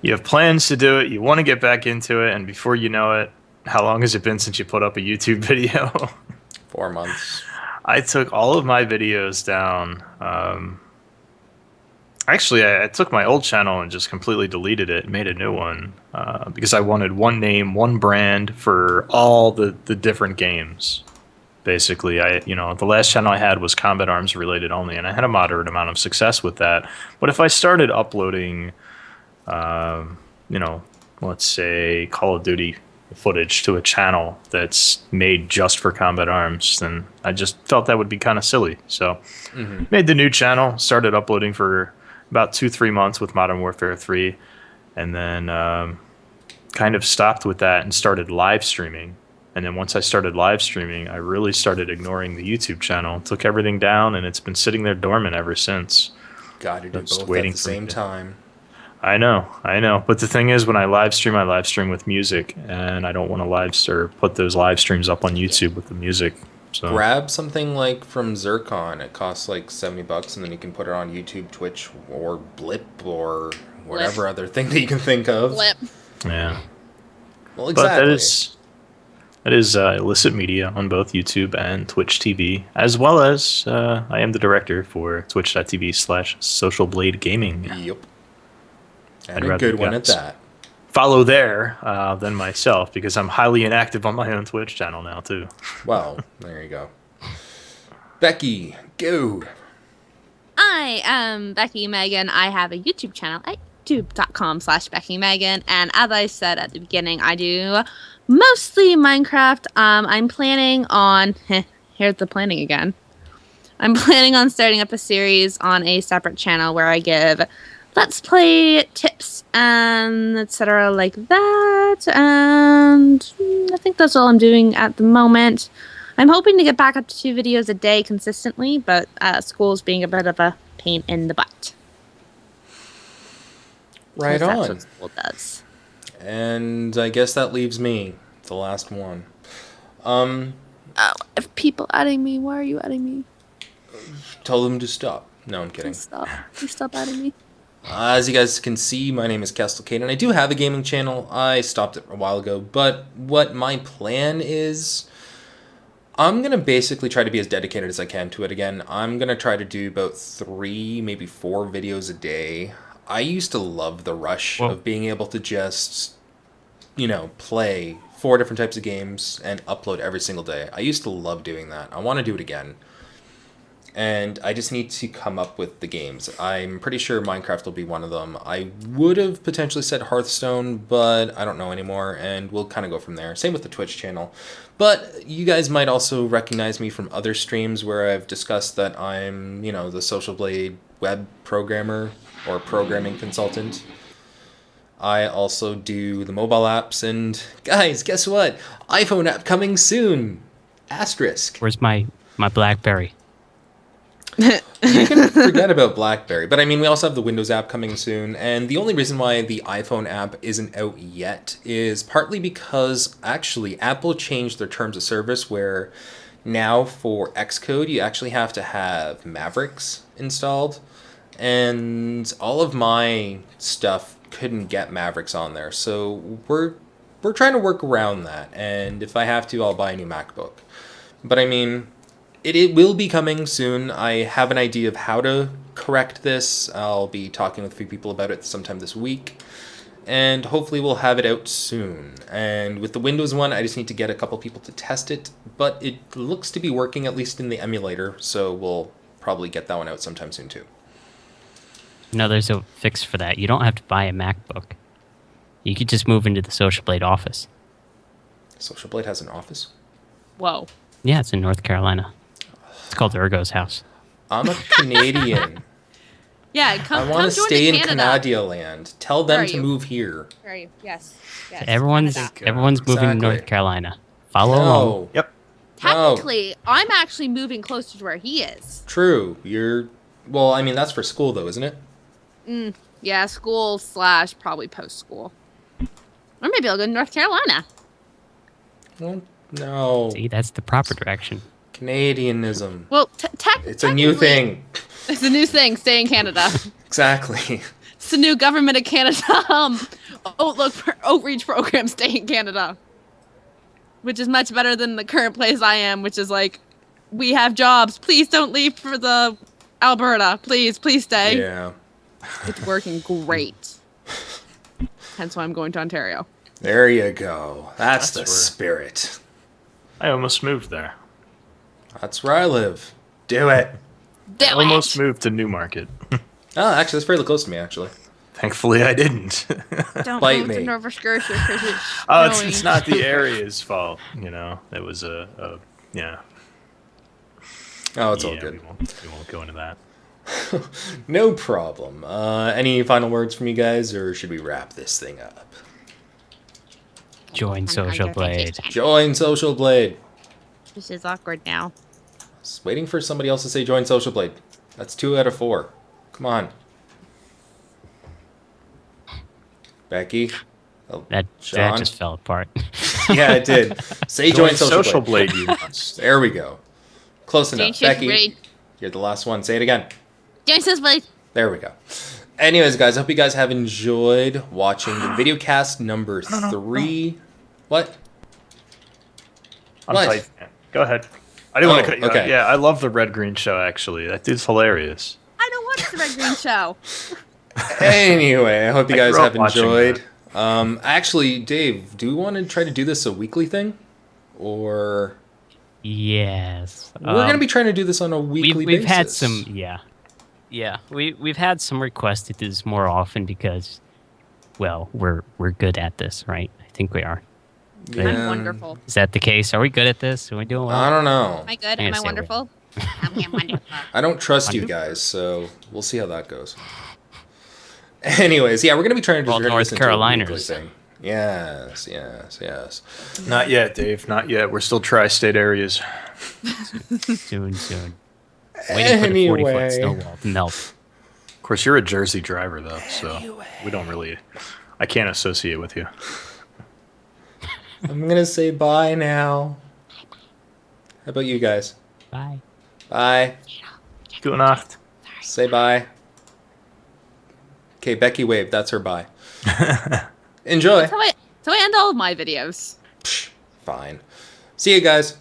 Speaker 2: you have plans to do it, you want to get back into it, and before you know it, how long has it been since you put up a YouTube video?
Speaker 1: 4 months.
Speaker 2: I took all of my videos down. Actually, I took my old channel and just completely deleted it and made a new one because I wanted one name, one brand for all the different games. Basically, the last channel I had was Combat Arms related only, and I had a moderate amount of success with that. But if I started uploading, let's say Call of Duty footage to a channel that's made just for Combat Arms, then I just felt that would be kind of silly. So made the new channel, started uploading for about 2-3 months with Modern Warfare 3, and then kind of stopped with that and started live streaming. And then once I started live streaming, I really started ignoring the YouTube channel, took everything down, and it's been sitting there dormant ever since.
Speaker 1: Got to do
Speaker 2: Just
Speaker 1: both
Speaker 2: waiting
Speaker 1: at the
Speaker 2: for me
Speaker 1: same
Speaker 2: to-
Speaker 1: time.
Speaker 2: I know. But the thing is, when I live stream with music, and I don't want to put those live streams up on YouTube with the music. So
Speaker 1: Grab something like from Zircon. It costs like $70, and then you can put it on YouTube, Twitch, or Blip, or whatever other thing that you can think of.
Speaker 3: Flip.
Speaker 2: yeah.
Speaker 1: Well,
Speaker 2: But
Speaker 1: exactly.
Speaker 2: that is IllicitMedia on both YouTube and Twitch TV, as well as I am the director for twitch.tv/Socialblade Gaming.
Speaker 1: Yep.
Speaker 2: I'd
Speaker 1: And a
Speaker 2: rather
Speaker 1: good one at
Speaker 2: guys
Speaker 1: that.
Speaker 2: Follow there than myself, because I'm highly inactive on my own Twitch channel now too.
Speaker 1: Well, there you go. Becky, go.
Speaker 3: I am BeckyMegan. I have a YouTube channel at youtube.com/BeckyMegan. And as I said at the beginning, I do mostly Minecraft. I'm planning on... here's the planning again. I'm planning on starting up a series on a separate channel where I give Let's Play tips and etc. like that. And I think that's all I'm doing at the moment. I'm hoping to get back up to 2 videos a day consistently, but school's being a bit of a pain in the butt.
Speaker 1: Right
Speaker 3: That's
Speaker 1: on.
Speaker 3: what school does.
Speaker 1: And I guess that leaves me, the last one.
Speaker 3: Oh, if people adding me, why are you adding me?
Speaker 1: Tell them to stop. No, I'm kidding.
Speaker 3: Please stop. Please stop adding me.
Speaker 1: As you guys can see, my name is Kestalkayden, and I do have a gaming channel. I stopped it a while ago, but what my plan is, I'm going to basically try to be as dedicated as I can to it again. I'm going to try to do about 3, maybe 4 videos a day. I used to love the rush of being able to just, play 4 different types of games and upload every single day. I used to love doing that. I want to do it again. And I just need to come up with the games. I'm pretty sure Minecraft will be one of them. I would have potentially said Hearthstone, but I don't know anymore, and we'll kind of go from there. Same with the Twitch channel. But you guys might also recognize me from other streams where I've discussed that I'm, the Socialblade web programmer or programming consultant. I also do the mobile apps, and guys, guess what? iPhone app coming soon! Asterisk.
Speaker 4: Where's my BlackBerry?
Speaker 1: You can forget about BlackBerry, but I mean, we also have the Windows app coming soon, and the only reason why the iPhone app isn't out yet is partly because, actually, Apple changed their terms of service where now for Xcode, you actually have to have Mavericks installed, and all of my stuff couldn't get Mavericks on there, so we're trying to work around that, and if I have to, I'll buy a new MacBook. But I mean... It will be coming soon. I have an idea of how to correct this. I'll be talking with a few people about it sometime this week. And hopefully we'll have it out soon. And with the Windows one, I just need to get a couple people to test it. But it looks to be working, at least in the emulator. So we'll probably get that one out sometime soon too.
Speaker 4: No, there's a fix for that. You don't have to buy a MacBook. You could just move into the Socialblade office.
Speaker 1: Socialblade has an office?
Speaker 3: Whoa.
Speaker 4: Yeah, it's in North Carolina. It's called Ergo's house.
Speaker 1: I'm a Canadian.
Speaker 3: Yeah, come
Speaker 1: I want to
Speaker 3: join
Speaker 1: stay in
Speaker 3: Canada.
Speaker 1: Canada land. Tell them to move here.
Speaker 3: Where are you? Yes.
Speaker 4: Everyone's
Speaker 3: Canada.
Speaker 4: moving to
Speaker 1: Exactly.
Speaker 4: North Carolina. Follow along.
Speaker 1: No.
Speaker 2: Yep.
Speaker 3: Technically, I'm actually moving closer to where he is.
Speaker 1: True. Well, I mean, that's for school though, isn't it?
Speaker 3: Yeah, school / probably post school. Or maybe I'll go to North Carolina.
Speaker 1: Well, no.
Speaker 4: See, that's the proper direction.
Speaker 1: Canadianism.
Speaker 3: Well,
Speaker 1: It's a new thing.
Speaker 3: It's a new thing. Stay in Canada.
Speaker 1: Exactly.
Speaker 3: It's the new government of Canada. Outreach program. Stay in Canada, which is much better than the current place I am, which is like, we have jobs. Please don't leave for the Alberta. Please stay.
Speaker 1: Yeah.
Speaker 3: It's working great. Hence why I'm going to Ontario.
Speaker 1: There you go. That's the
Speaker 2: where-
Speaker 1: spirit.
Speaker 2: I almost moved there.
Speaker 1: That's where I live. Do it.
Speaker 3: Do
Speaker 2: I almost
Speaker 3: it.
Speaker 2: moved to Newmarket.
Speaker 1: Oh, actually, that's fairly close to me, actually.
Speaker 2: Thankfully, I didn't.
Speaker 3: Don't
Speaker 1: Bite
Speaker 3: move
Speaker 1: me.
Speaker 3: to Nova Scotia because it's
Speaker 2: Oh,
Speaker 3: snowing.
Speaker 2: it's not the area's fault. It was yeah.
Speaker 1: Oh, it's all
Speaker 2: Yeah,
Speaker 1: good.
Speaker 2: We won't go into that.
Speaker 1: No problem. Any final words from you guys, or should we wrap this thing up?
Speaker 4: Join Socialblade.
Speaker 1: Join Socialblade.
Speaker 3: This is awkward now.
Speaker 1: Just waiting for somebody else to say join Socialblade. That's 2 out of 4. Come on. Becky? Oh,
Speaker 4: That
Speaker 1: Sean?
Speaker 4: just fell apart.
Speaker 1: Yeah, it did. Say join Socialblade.
Speaker 2: Social Blade, you must.
Speaker 1: There we go. Close enough.
Speaker 3: Join
Speaker 1: Becky,
Speaker 3: Socialblade.
Speaker 1: you're the last one. Say it again.
Speaker 3: Join Socialblade.
Speaker 1: There we go. Anyways, guys, I hope you guys have enjoyed watching the Videocast number 3. What?
Speaker 2: I'm
Speaker 1: What?
Speaker 2: tight. Man. Go ahead. I didn't want to cut you
Speaker 1: okay.
Speaker 2: out. Yeah, I love the Red Green Show, actually. That dude's hilarious.
Speaker 3: I don't watch the Red Green Show.
Speaker 1: Anyway, I hope you
Speaker 2: I
Speaker 1: guys
Speaker 2: grew up
Speaker 1: have
Speaker 2: watching
Speaker 1: enjoyed. Actually, Dave, do you want to try to do this a weekly thing? Or...
Speaker 4: Yes.
Speaker 1: We're going to be trying to do this on a weekly
Speaker 4: we've
Speaker 1: basis.
Speaker 4: had some, yeah. We've had some requests to do this more often because, well, we're good at this, right? I think we are.
Speaker 1: Yeah.
Speaker 3: I'm wonderful.
Speaker 4: Is that the case? Are we good at this? Are we doing well?
Speaker 1: I don't know.
Speaker 3: Am I good?
Speaker 4: I'm
Speaker 3: Am
Speaker 4: gonna
Speaker 3: I
Speaker 4: say
Speaker 3: wonderful? I'm wonderful.
Speaker 1: I don't trust you guys, so we'll see how that goes. Anyways, yeah, we're gonna be trying to
Speaker 4: Well,
Speaker 1: turn
Speaker 4: North
Speaker 1: this into a weekly
Speaker 4: Caroliners.
Speaker 1: thing. Yes.
Speaker 2: Not yet, Dave. Not yet. We're still tri-state areas.
Speaker 4: Soon. Waiting for the 40-foot snow wall to melt.
Speaker 2: Of course, you're a Jersey driver, though, so we don't really... I can't associate with you.
Speaker 1: I'm gonna say bye now. How about you guys?
Speaker 4: Bye.
Speaker 1: Bye.
Speaker 2: Gute Nacht.
Speaker 1: Say bye. Okay, Becky waved. That's her bye. Enjoy.
Speaker 3: So I end all of my videos.
Speaker 1: Fine. See you guys.